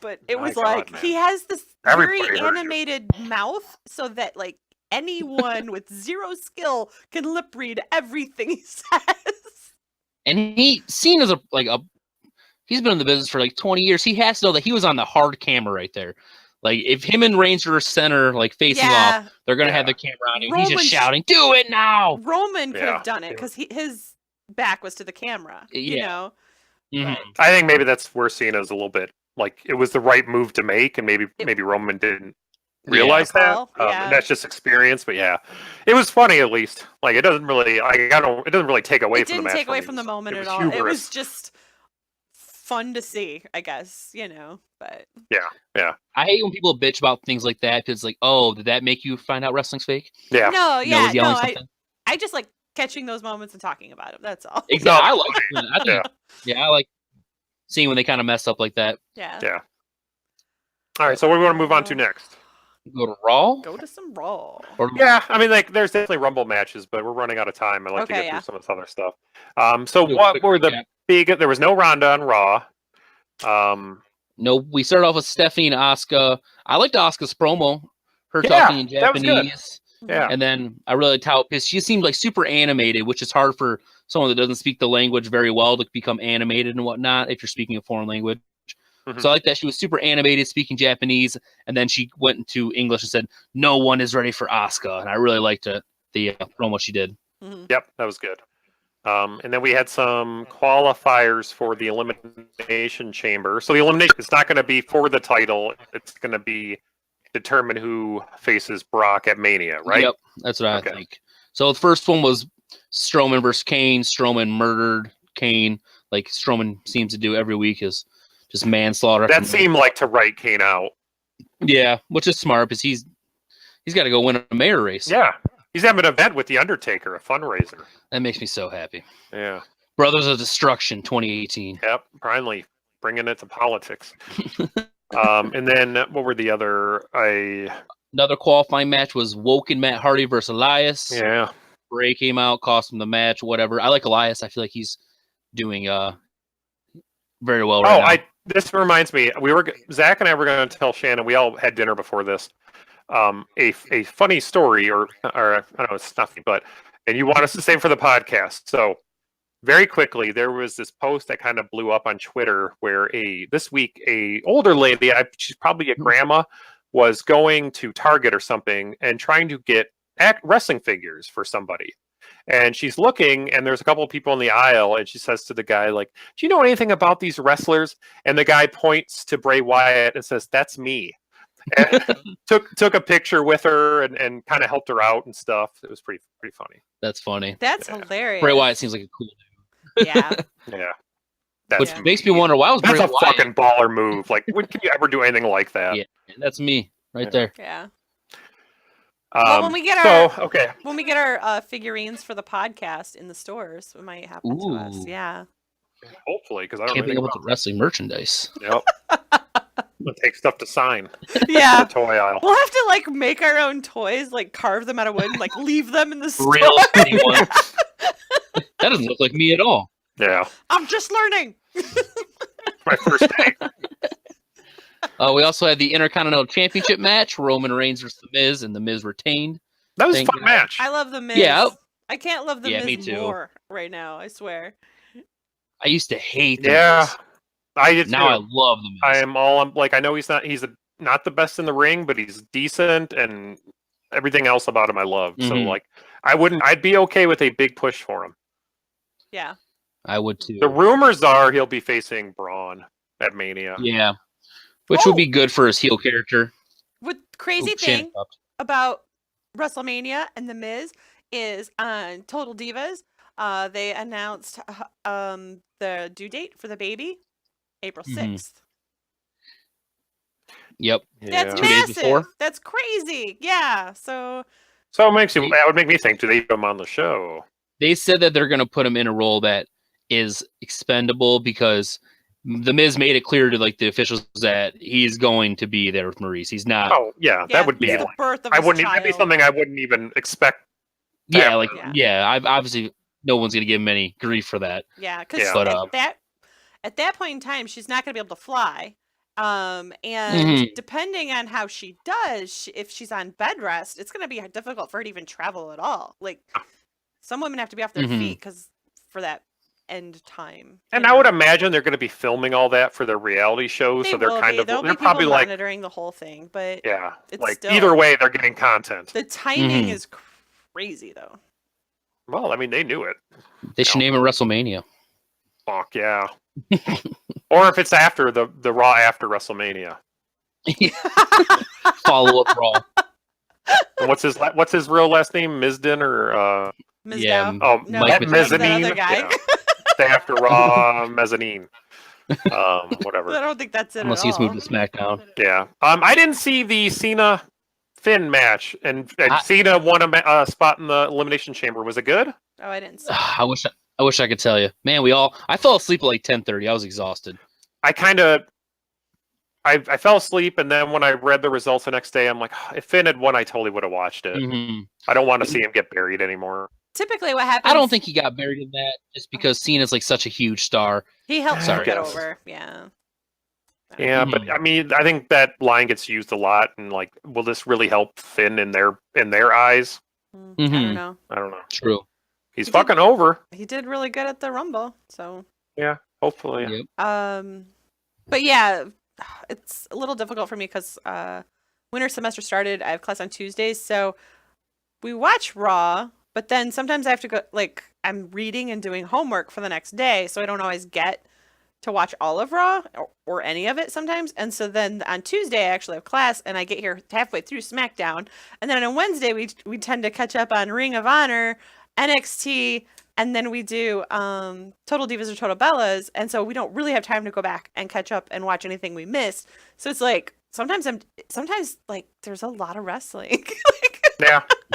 But it was he has this very animated mouth, so that anyone with zero skill can lip read everything he says. And seen as he's been in the business for 20 years. He has to know that he was on the hard camera right there. If him and Reigns are center, facing off, they're gonna have the camera on him. He's just shouting, "Do it now!" Roman could have done it because his back was to the camera, you know. Mm-hmm. I think maybe that's where Cena's a little bit it was the right move to make, and maybe Roman didn't realize that. And that's just experience, but it was funny at least. It doesn't really, it doesn't really take away from the match. It didn't take away from the moment at all. It was just fun to see, I guess, but yeah. I hate when people bitch about things like that because did that make you find out wrestling's fake? Yeah. No, I just like catching those moments and talking about them. That's all. Exactly. I like seeing when they kind of mess up like that. Yeah. All right, so what do we want to move on to next? Go to Raw? Go to some Raw. I mean, there's definitely Rumble matches, but we're running out of time. I like to get through some of this other stuff. So what were the big? There was no Ronda on Raw. No, we started off with Stephanie and Asuka. I liked Asuka's promo. Her talking in Japanese. Yeah. And then I really liked how, because she seemed super animated, which is hard for someone that doesn't speak the language very well to become animated and whatnot if you're speaking a foreign language. Mm-hmm. So I like that she was super animated, speaking Japanese, and then she went into English and said, "No one is ready for Asuka," and I really liked the promo she did. Mm-hmm. Yep, that was good. And then we had some qualifiers for the Elimination Chamber. So the elimination is not going to be for the title; it's going to be determine who faces Brock at Mania, right? Yep, that's what I think. So the first one was Strowman versus Kane. Strowman murdered Kane, like Strowman seems to do every week, is just manslaughter. That seemed like to write Kane out. Yeah, which is smart because he's got to go win a mayor race. Yeah, he's having an event with the Undertaker, a fundraiser. That makes me so happy. Yeah, Brothers of Destruction 2018. Yep, finally bringing it to politics. And then what were the other? Another qualifying match was Woken Matt Hardy versus Elias. Yeah. Bray came out, cost him the match, whatever. I like Elias. I feel like he's doing very well right now. This reminds me, Zach and I were going to tell Shannon, we all had dinner before this, a funny story, or I don't know, it's nothing, and you want us to save for the podcast. So very quickly, there was this post that kind of blew up on Twitter where this week, a older lady, she's probably a grandma, was going to Target or something and trying to get wrestling figures for somebody. And she's looking, and there's a couple of people in the aisle, and she says to the guy, like, do you know anything about these wrestlers? And the guy points to Bray Wyatt and says, that's me. And took a picture with her and kind of helped her out and stuff. It was pretty funny. That's funny. That's hilarious. Bray Wyatt seems like a cool dude. Yeah. Yeah. Which makes me wonder, why was Bray Wyatt... That's a fucking baller move. Like, when can you ever do anything like that? Yeah, that's me right there. Yeah. Well, when we get our figurines for the podcast in the stores, it might happen to us. Yeah. Hopefully, because I don't can't think about the wrestling merchandise. Yep. We'll take stuff to sign. Yeah. Toy aisle. We'll have to make our own toys, carve them out of wood, and leave them in the store. Real skinny ones. That doesn't look like me at all. Yeah. I'm just learning. My first day. We also had the Intercontinental Championship match, Roman Reigns versus The Miz, and The Miz retained. That was a fun match. I love The Miz. Yeah. I can't love The Miz me too. more right now, I swear. I used to hate The Miz. I did now too. I love The Miz. I know he's not the best in the ring, but he's decent, and everything else about him I love. Mm-hmm. So I'd be okay with a big push for him. Yeah. I would too. The rumors are he'll be facing Braun at Mania. Yeah. Which would be good for his heel character. What crazy thing about WrestleMania and The Miz is on Total Divas, they announced the due date for the baby, April 6th. Yep. That's 2 days before. massive. That's crazy. Yeah. So that would make me think, do they put him on the show? They said that they're going to put him in a role that is expendable because The Miz made it clear to the officials that he's going to be there with Maurice. He's not. Oh yeah, that would be the birth of his child. That'd be something I wouldn't even expect. Obviously no one's going to give him any grief for that. Yeah, because at that point in time, she's not going to be able to fly. And depending on how she does, if she's on bed rest, it's going to be difficult for her to even travel at all. Some women have to be off their feet for that end time. And I would imagine they're going to be filming all that for their reality shows, so they're they're probably monitoring the whole thing. But yeah, it's still, either way, they're getting content. The timing is crazy, though. Well, I mean, they knew it. They should name it WrestleMania. Fuck yeah. Or if it's after the Raw after WrestleMania. Follow up Raw. And what's his real last name? Mizden or Mike Mezzanine. The other guy. Day after Raw Mezzanine. Whatever. I don't think that's it. Unless he's moved to SmackDown. Yeah. I didn't see the Cena Finn match, and Cena won a spot in the Elimination Chamber. Was it good? Oh, I didn't see. I wish I could tell you. Man, I fell asleep at 10:30. I was exhausted. I fell asleep, and then when I read the results the next day, I'm like, if Finn had won, I totally would have watched it. I don't want to see him get buried anymore. Typically, what happens? I don't think he got buried in that, just because Cena's such a huge star. He helped him get over. Yeah. Yeah, but I mean, I think that line gets used a lot, and will this really help Finn in their eyes? I don't know. True. He's fucking over. He did really good at the Rumble, so yeah, hopefully. Yep. But yeah, it's a little difficult for me because winter semester started. I have class on Tuesdays, so we watch Raw, but then sometimes I have to go. I'm reading and doing homework for the next day, so I don't always get to watch all of Raw or any of it sometimes. And so then on Tuesday, I actually have class, and I get here halfway through SmackDown, and then on Wednesday we tend to catch up on Ring of Honor, NXT, and then we do Total Divas or Total Bellas, and so we don't really have time to go back and catch up and watch anything we missed. So it's sometimes there's a lot of wrestling.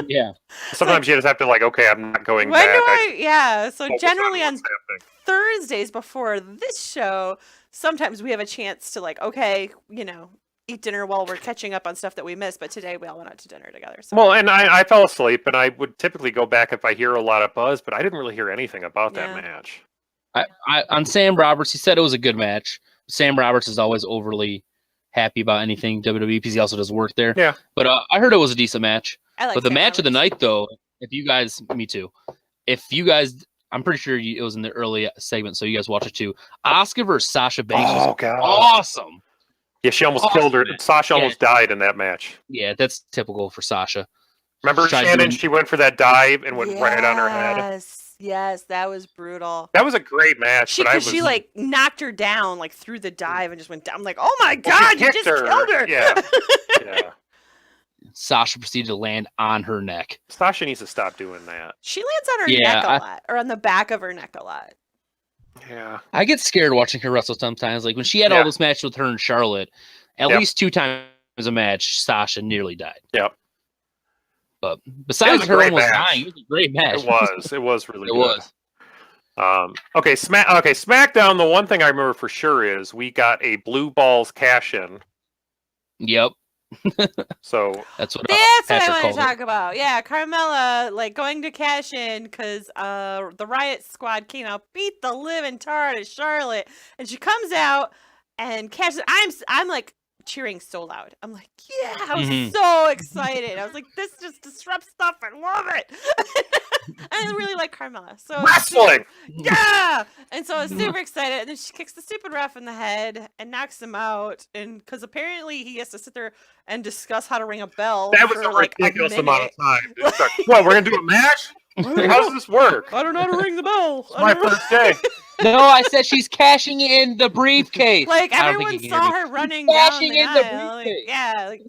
Yeah. Sometimes you just have to okay, I'm not going back. So generally on Thursdays before this show, sometimes we have a chance to okay, eat dinner while we're catching up on stuff that we missed. But today we all went out to dinner together. So. Well, and I fell asleep, and I would typically go back if I hear a lot of buzz, but I didn't really hear anything about that match. On Sam Roberts, he said it was a good match. Sam Roberts is always overly happy about anything WWE because he also does work there. Yeah. But I heard it was a decent match. But the match of the night, though, me too. If you guys, I'm pretty sure it was in the early segment, so you guys watch it too. Asuka versus Sasha Banks was awesome. Yeah, she almost killed her. Sasha almost died in that match. Yeah, that's typical for Sasha. Remember Shannon? She went for that dive and went right on her head. Yes, that was brutal. That was a great match. She like knocked her down like through the dive and just went down. I'm like, oh my god, you just killed her. Yeah. Yeah. Sasha proceeded to land on her neck. Sasha needs to stop doing that. She lands on her neck a lot, or on the back of her neck a lot. Yeah. I get scared watching her wrestle sometimes. Like when she had all those matches with her and Charlotte, at least 2 times a match, Sasha nearly died. Yep. But besides her almost dying, it was a great match. It was really good. Okay, SmackDown, the one thing I remember for sure is we got a Blue Balls cash-in. Yep. So that's what I want to talk about. Yeah, Carmella like going to cash in because the Riot Squad came out, beat the living tar out of Charlotte, and she comes out and cashes. I'm like cheering so loud. I'm like, yeah, I was so excited. I was like, this just disrupts stuff. I love it. I really like Carmella. So wrestling, yeah. And so I was super excited. And then she kicks the stupid ref in the head and knocks him out. And because apparently he has to sit there and discuss how to ring a bell. That was a ridiculous amount of time. What, we're gonna do a match? How does this work? I don't know how to ring the bell. It's my first day. No, I said she's cashing in the briefcase. Like everyone saw her running cashing down the aisle. Like, yeah. Like,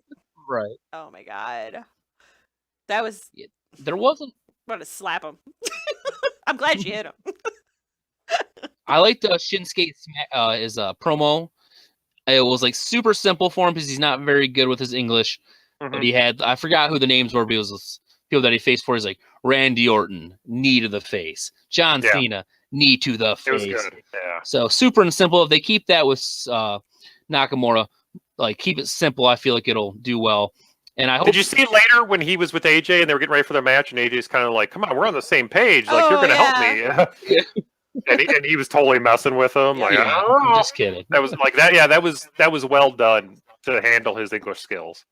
right. Oh my god. That was. There wasn't. I'm gonna slap him. I'm glad she hit him. I liked Shinsuke's promo. It was like super simple for him because he's not very good with his English. But he had, I forgot who the names were, but it was people that he faced for. He's like Randy Orton, knee to the face. John Cena, knee to the face. It was good. Yeah. So super and simple. If they keep that with Nakamura, like keep it simple, I feel like it'll do well. And I hope. Did you see later when he was with AJ and they were getting ready for their match, and AJ's kind of like, "Come on, we're on the same page. Like you're gonna help me." and he was totally messing with him. Like, I'm just kidding. That was like that. Yeah, that was well done to handle his English skills.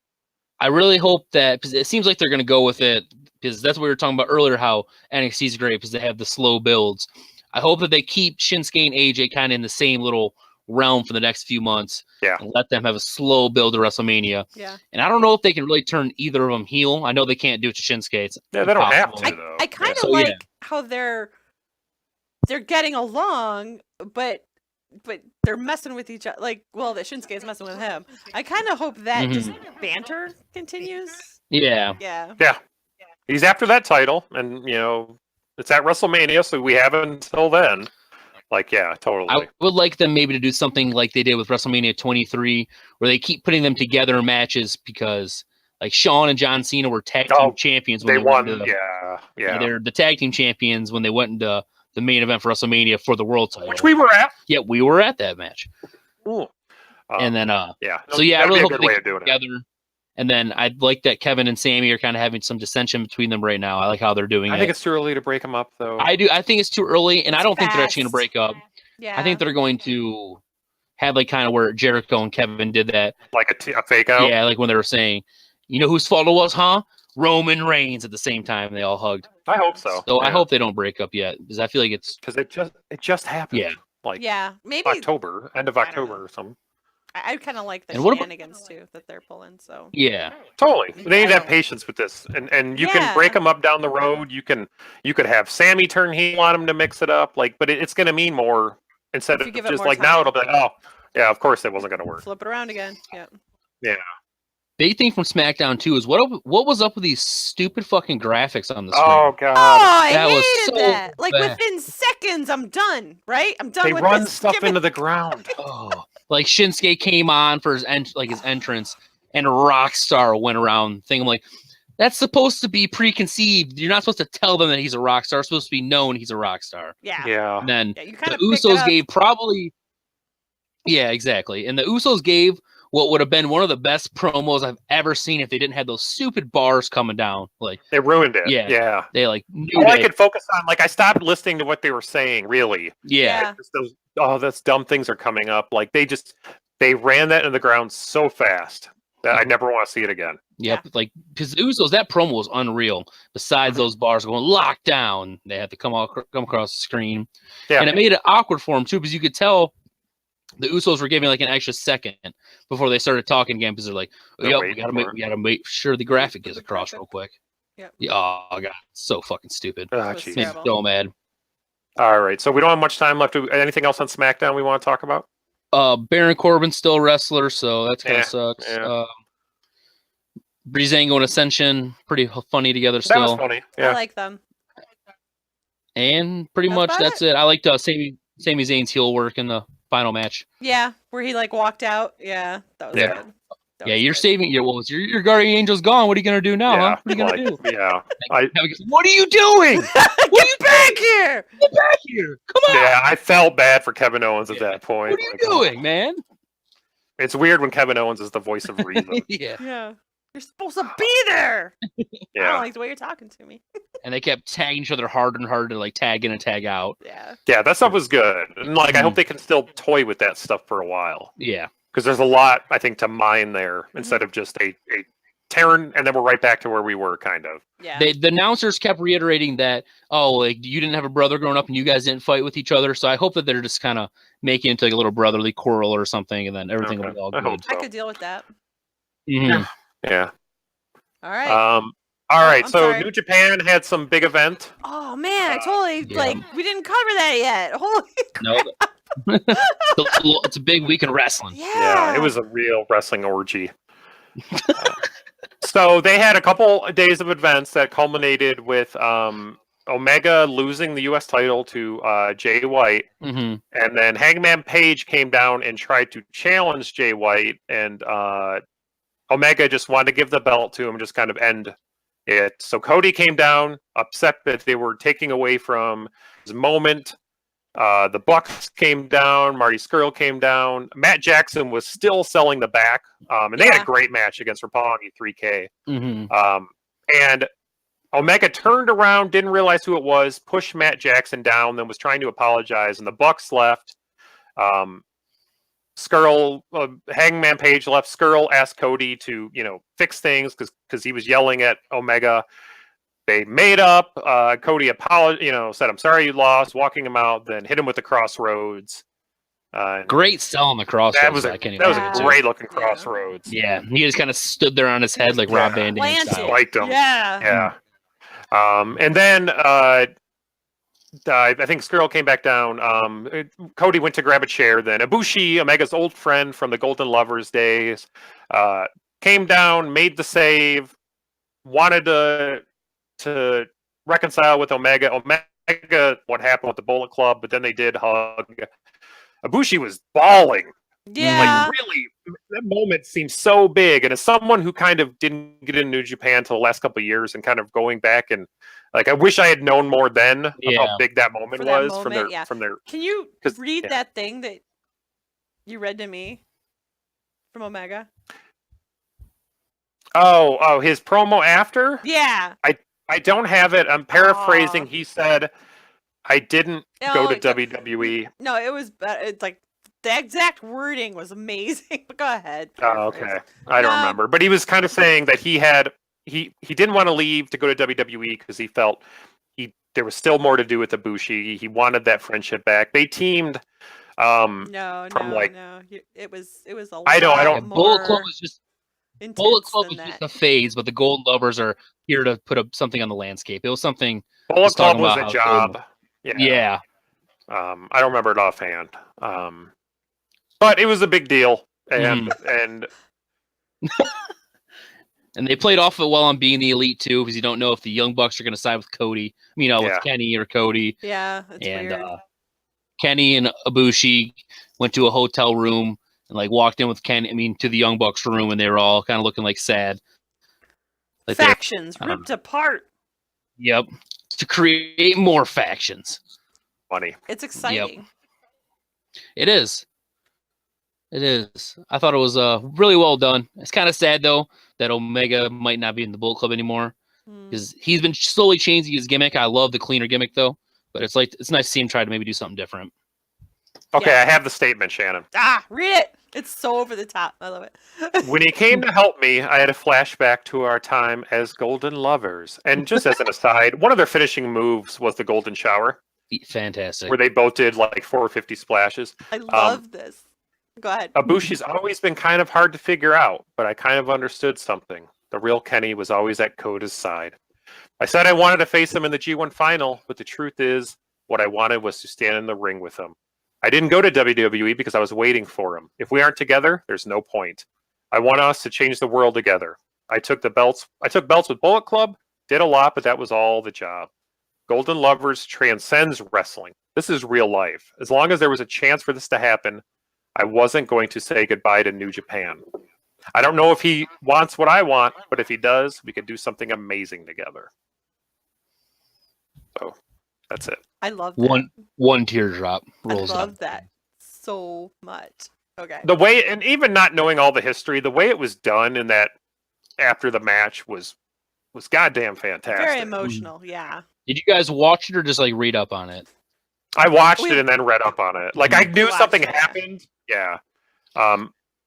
I really hope that because it seems like there going to go with it because that's what we were talking about earlier. How NXT is great because they have the slow builds. I hope that they keep Shinsuke and AJ kind of in the same little realm for the next few months. Yeah. And let them have a slow build to WrestleMania. Yeah. And I don't know if they can really turn either of them heel. I know they can't do it to Shinsuke. They don't have to, though. I kind of like how they're getting along, but they're messing with each other. Like, well, that Shinsuke's messing with him. I kind of hope that just banter continues. Yeah. Yeah. Yeah. He's after that title, and, it's at WrestleMania, so we have until then. Like, yeah, totally. I would like them maybe to do something like they did with WrestleMania 23, where they keep putting them together in matches because, like, Shawn and John Cena were tag team champions. When they won. Yeah. They're the tag team champions when they went into the main event for WrestleMania for the world title. Which we were at. Yeah, we were at that match. Ooh. And then, yeah. So, yeah, I really hope they get together. And then I'd like that Kevin and Sammy are kind of having some dissension between them right now. I like how they're doing it. I think it's too early to break them up, though. I do. I think it's too early, and I don't think they're actually going to break up. Yeah. I think they're going to have like kind of where Jericho and Kevin did that. Like a fake out? Yeah, like when they were saying, you know whose fault it was, huh? Roman Reigns at the same time. They all hugged. I hope so. So I hope they don't break up yet because I feel like it's... Because it just happened. Yeah. Like maybe October, end of October or something. I kind of like the shenanigans too that they're pulling. So yeah, totally. They need to have patience with this, and you can break them up down the road. You could have Sammy turn heel on them to mix it up, like, but it's going to mean more instead of just like now it'll be like, oh yeah, of course it wasn't going to work. Flip it around again. Yeah. Yeah. Big thing from SmackDown too is what was up with these stupid fucking graphics on the screen? Oh god! Oh, I hated that. Like within seconds, I'm done. Right? I'm done. They with run this. stuff into the ground. Oh. Like Shinsuke came on for his entrance, and Rockstar went around thinking like, that's supposed to be preconceived. You're not supposed to tell them that he's a rock star. It's supposed to be known he's a rock star. Yeah. Yeah. And then the Usos gave probably. Yeah, exactly. And the Usos gave what would have been one of the best promos I've ever seen if they didn't have those stupid bars coming down. Like they ruined it. Yeah. They like all I could focus on, like I stopped listening to what they were saying, really. Yeah. Those dumb things are coming up. Like they ran that into the ground so fast that I never want to see it again. Yep, like because the Usos, that promo was unreal. Besides those bars going locked down, they had to come across the screen, and it made it awkward for them too, because you could tell the Usos were giving like an extra second before they started talking again, because they're like, "Yep, we gotta make sure the graphic is across real quick." Yep. Yeah, oh god, so fucking stupid. Made me so mad. All right, so we don't have much time left. Anything else on SmackDown we want to talk about? Baron Corbin's still a wrestler, so that kind of sucks. Yeah. Breezango and Ascension, pretty funny together still. That was funny. Yeah. I like them. And pretty much that's it. I liked Sami Zayn's heel work in the final match. Yeah, where he like walked out. Yeah, that was good. You're saving your guardian angel's gone. What are you gonna do now, huh? What are you gonna do? Yeah. What are you doing? What are you back here? Get back here! Come on! Yeah, I felt bad for Kevin Owens at that point. What are you doing, man? It's weird when Kevin Owens is the voice of reason. Yeah. You're supposed to be there. I don't like the way you're talking to me. And they kept tagging each other harder and harder to like tag in and tag out. Yeah, that stuff was good. And like, I hope they can still toy with that stuff for a while. Yeah. Because there's a lot, I think, to mine there instead of just a tearing, and then we're right back to where we were, kind of. Yeah. The announcers kept reiterating that, like, you didn't have a brother growing up and you guys didn't fight with each other. So I hope that they're just kind of making it into like a little brotherly quarrel or something, and then everything will be all good. I could deal with that. Mm-hmm. Yeah. All right. All right. So New Japan had some big event. Oh man, I totally we didn't cover that yet. Holy crap. No. It's a big week in wrestling. Yeah. It was a real wrestling orgy. So they had a couple of days of events that culminated with Omega losing the U.S. title to Jay White, and then Hangman Page came down and tried to challenge Jay White, and Omega just wanted to give the belt to him and just kind of end it. So Cody came down, upset that they were taking away from his moment. The Bucks came down. Marty Scurll came down. Matt Jackson was still selling the back. And they had a great match against Roppongi 3K. And Omega turned around, didn't realize who it was, pushed Matt Jackson down, then was trying to apologize. And the Bucks left. Hangman Page left. Scurll asked Cody to, fix things because he was yelling at Omega. They made up. Cody apologized, said, "I'm sorry you lost," walking him out, then hit him with the crossroads. Great selling the crossroads. That was a great looking crossroads. Yeah, he just kind of stood there on his head like Rob Van Dam style. Liked him. Yeah. And then I think Scurll came back down. Cody went to grab a chair. Then Ibushi, Omega's old friend from the Golden Lovers days, came down, made the save, wanted to reconcile with Omega. What happened with the Bullet Club, but then they did hug. Ibushi was bawling. Yeah. Like, really, that moment seems so big. And as someone who kind of didn't get into New Japan until the last couple of years and kind of going back and like, I wish I had known more then of how big that moment was from their. Can you read that thing that you read to me from Omega? Oh, his promo after? Yeah. I don't have it. I'm paraphrasing. He said, "I didn't go to WWE." No, it's like the exact wording was amazing. But go ahead. Oh, okay. I don't remember. But he was kind of saying that he didn't want to leave to go to WWE because he felt there was still more to do with Ibushi. He wanted that friendship back. They teamed. No. It was a lot. I don't. Bullet Club was just. Bullet Club was just a phase, but the Golden Lovers are here to put up something on the landscape. It was something. Bullet Club was a job. Yeah. I don't remember it offhand. But it was a big deal, and and they played off it well on being the Elite too, because you don't know if the Young Bucks are going to side with Cody. With Kenny or Cody. Yeah, it's weird. Kenny and Ibushi went to a hotel room. And like walked in with to the Young Bucks room, and they were all kind of looking like sad. Like factions ripped apart. Yep. To create more factions. Funny. It's exciting. Yep. It is. It is. I thought it was really well done. It's kind of sad though that Omega might not be in the Bullet Club anymore because he's been slowly changing his gimmick. I love the cleaner gimmick though, but it's nice to see him try to maybe do something different. Okay, I have the statement, Shannon. Read it. It's so over the top. I love it. When he came to help me, I had a flashback to our time as Golden Lovers. And just as an aside, one of their finishing moves was the Golden Shower. Fantastic. Where they both did like 450 splashes. I love this. Go ahead. Ibushi's always been kind of hard to figure out, but I kind of understood something. The real Kenny was always at Koda's side. I said I wanted to face him in the G1 final, but the truth is, what I wanted was to stand in the ring with him. I didn't go to WWE because I was waiting for him. If we aren't together, there's no point. I want us to change the world together. I took belts with Bullet Club, did a lot, but that was all the job. Golden Lovers transcends wrestling. This is real life. As long as there was a chance for this to happen, I wasn't going to say goodbye to New Japan. I don't know if he wants what I want, but if he does, we could do something amazing together. So that's it. I love that. One teardrop rolls I love up. that so much. Okay. The way, and even not knowing all the history, the way it was done in that after the match was goddamn fantastic. Very emotional, yeah. Did you guys watch it or just like read up on it? I watched it and then read up on it. Like I knew something happened. Yeah.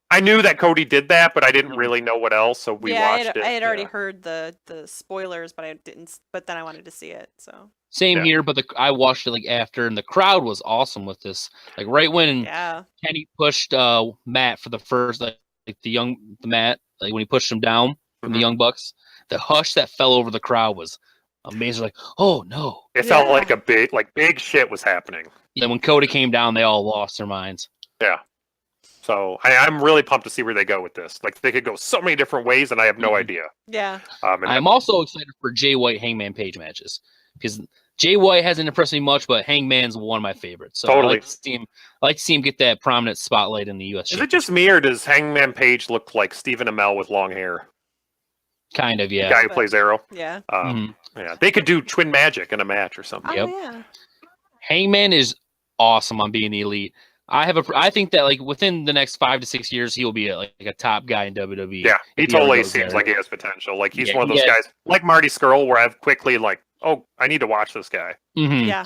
I knew that Cody did that, but I didn't really know what else, so we watched it. I had already heard the spoilers, but I didn't. But then I wanted to see it. So same here, but I watched it like after, and the crowd was awesome with this. Like right when Kenny pushed Matt for the first, like the Matt, like when he pushed him down from the Young Bucks, the hush that fell over the crowd was amazing. Like, oh no, it felt like a big shit was happening. Yeah, when Cody came down, they all lost their minds. Yeah. So I'm really pumped to see where they go with this. Like they could go so many different ways, and I have no idea. Yeah. I'm also excited for Jay White Hangman Page matches because Jay White hasn't impressed me much, but Hangman's one of my favorites. So totally. I like to see him get that prominent spotlight in the U.S. Is it just me, or does Hangman Page look like Stephen Amell with long hair? Kind of, yeah. The guy who plays Arrow. Yeah. Yeah. They could do Twin Magic in a match or something. Oh, yeah. Hangman is awesome on being the elite. I think that like within the next 5 to 6 years, he will be like a top guy in WWE. Yeah, he totally seems like he has potential. Like he's one of those guys, like Marty Scurll, where I've quickly like, oh, I need to watch this guy. Mm-hmm. Yeah.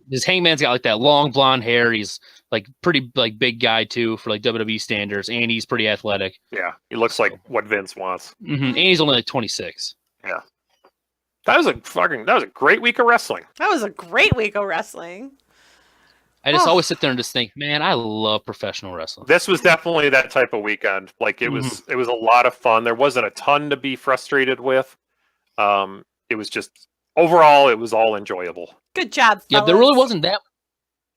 His Hangman's got like that long blonde hair. He's like pretty like big guy too for like WWE standards, and he's pretty athletic. Yeah, he looks like what Vince wants. Mm-hmm. And he's only like 26. Yeah, that was a great week of wrestling. That was a great week of wrestling. I just always sit there and just think, man, I love professional wrestling. This was definitely that type of weekend. Like it was a lot of fun. There wasn't a ton to be frustrated with. It was just overall, it was all enjoyable. Good job, fellas. Yeah, there really wasn't that.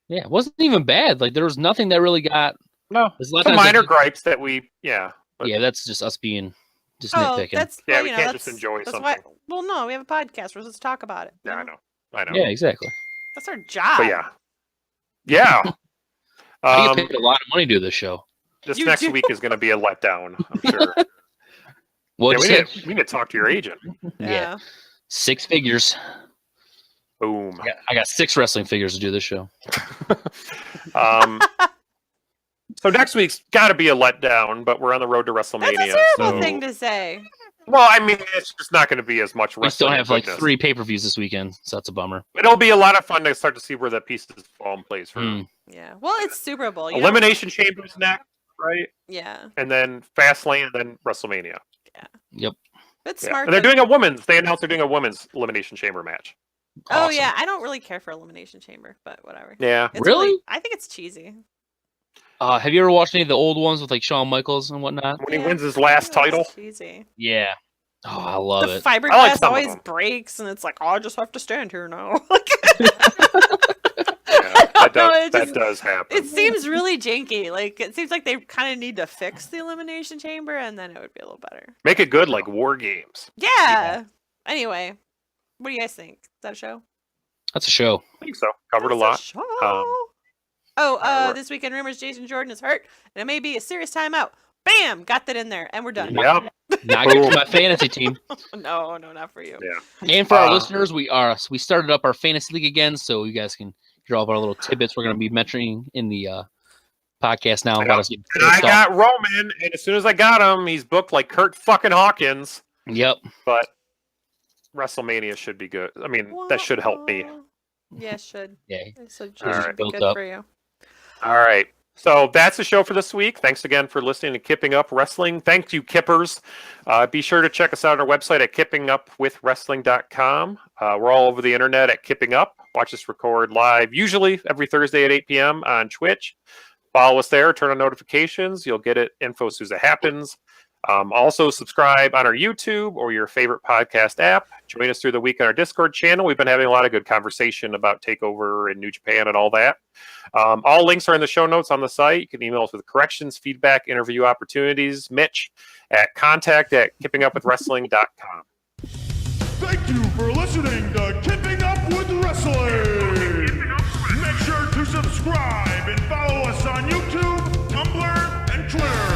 Yeah, it wasn't even bad. Like there was nothing that really got. No, some minor gripes that we. Yeah. But, yeah, that's just us being just nitpicking. We can't just enjoy something. No, we have a podcast. We're supposed to talk about it. Yeah, I know. Yeah, exactly. That's our job. But yeah. You paid a lot of money to do this show. This next week is going to be a letdown, I'm sure. We need to talk to your agent. Yeah. 6 figures. Boom. Yeah, I got 6 wrestling figures to do this show. So next week's got to be a letdown, but we're on the road to WrestleMania. That's a terrible thing to say. Well, I mean, it's just not going to be as much wrestling. We still have like 3 pay-per-views this weekend, so that's a bummer. It'll be a lot of fun to start to see where that piece fall in place for. Yeah. Well, it's Super Bowl. Elimination Chamber's next, right? Yeah. And then Fastlane, and then WrestleMania. Yeah. Yep. It's smart. And they're doing a women's. They announced they're doing a women's Elimination Chamber match. Oh yeah, I don't really care for Elimination Chamber, but whatever. Yeah. Really? I think it's cheesy. Have you ever watched any of the old ones with like Shawn Michaels and whatnot? When he wins his last title. Cheesy. Yeah. Oh, I love it. The fiberglass always breaks, and it's like, oh, I just have to stand here now. That does happen. It seems really janky. Like it seems like they kind of need to fix the Elimination Chamber, and then it would be a little better. Make it good, like War Games. Yeah. Anyway, what do you guys think? Is that a show? That's a show. I think so. Covered a lot. This weekend rumors: Jason Jordan is hurt, and it may be a serious timeout. Bam! Got that in there, and we're done. Yep. Not good for my fantasy team. No, not for you. Yeah. And for our listeners, we started up our fantasy league again, so you guys can hear all of our little tidbits we're going to be mentioning in the podcast now. I got Roman, and as soon as I got him, he's booked like Kurt fucking Hawkins. Yep. But WrestleMania should be good. I mean, that should help me. Yeah, it should. Yeah. It should right. be good for you. All right. So that's the show for this week. Thanks again for listening to Kipping Up Wrestling. Thank you, Kippers. Be sure to check us out on our website at kippingupwithwrestling.com. We're all over the internet at Kipping Up. Watch us record live, usually every Thursday at 8 p.m. on Twitch. Follow us there. Turn on notifications. You'll get info as soon as it happens. Also, subscribe on our YouTube or your favorite podcast app. Join us through the week on our Discord channel. We've been having a lot of good conversation about TakeOver and New Japan and all that. All links are in the show notes on the site. You can email us with corrections, feedback, interview opportunities. Mitch at contact@kippingupwithwrestling.com. Thank you for listening to Kipping Up with Wrestling. Make sure to subscribe and follow us on YouTube, Tumblr, and Twitter.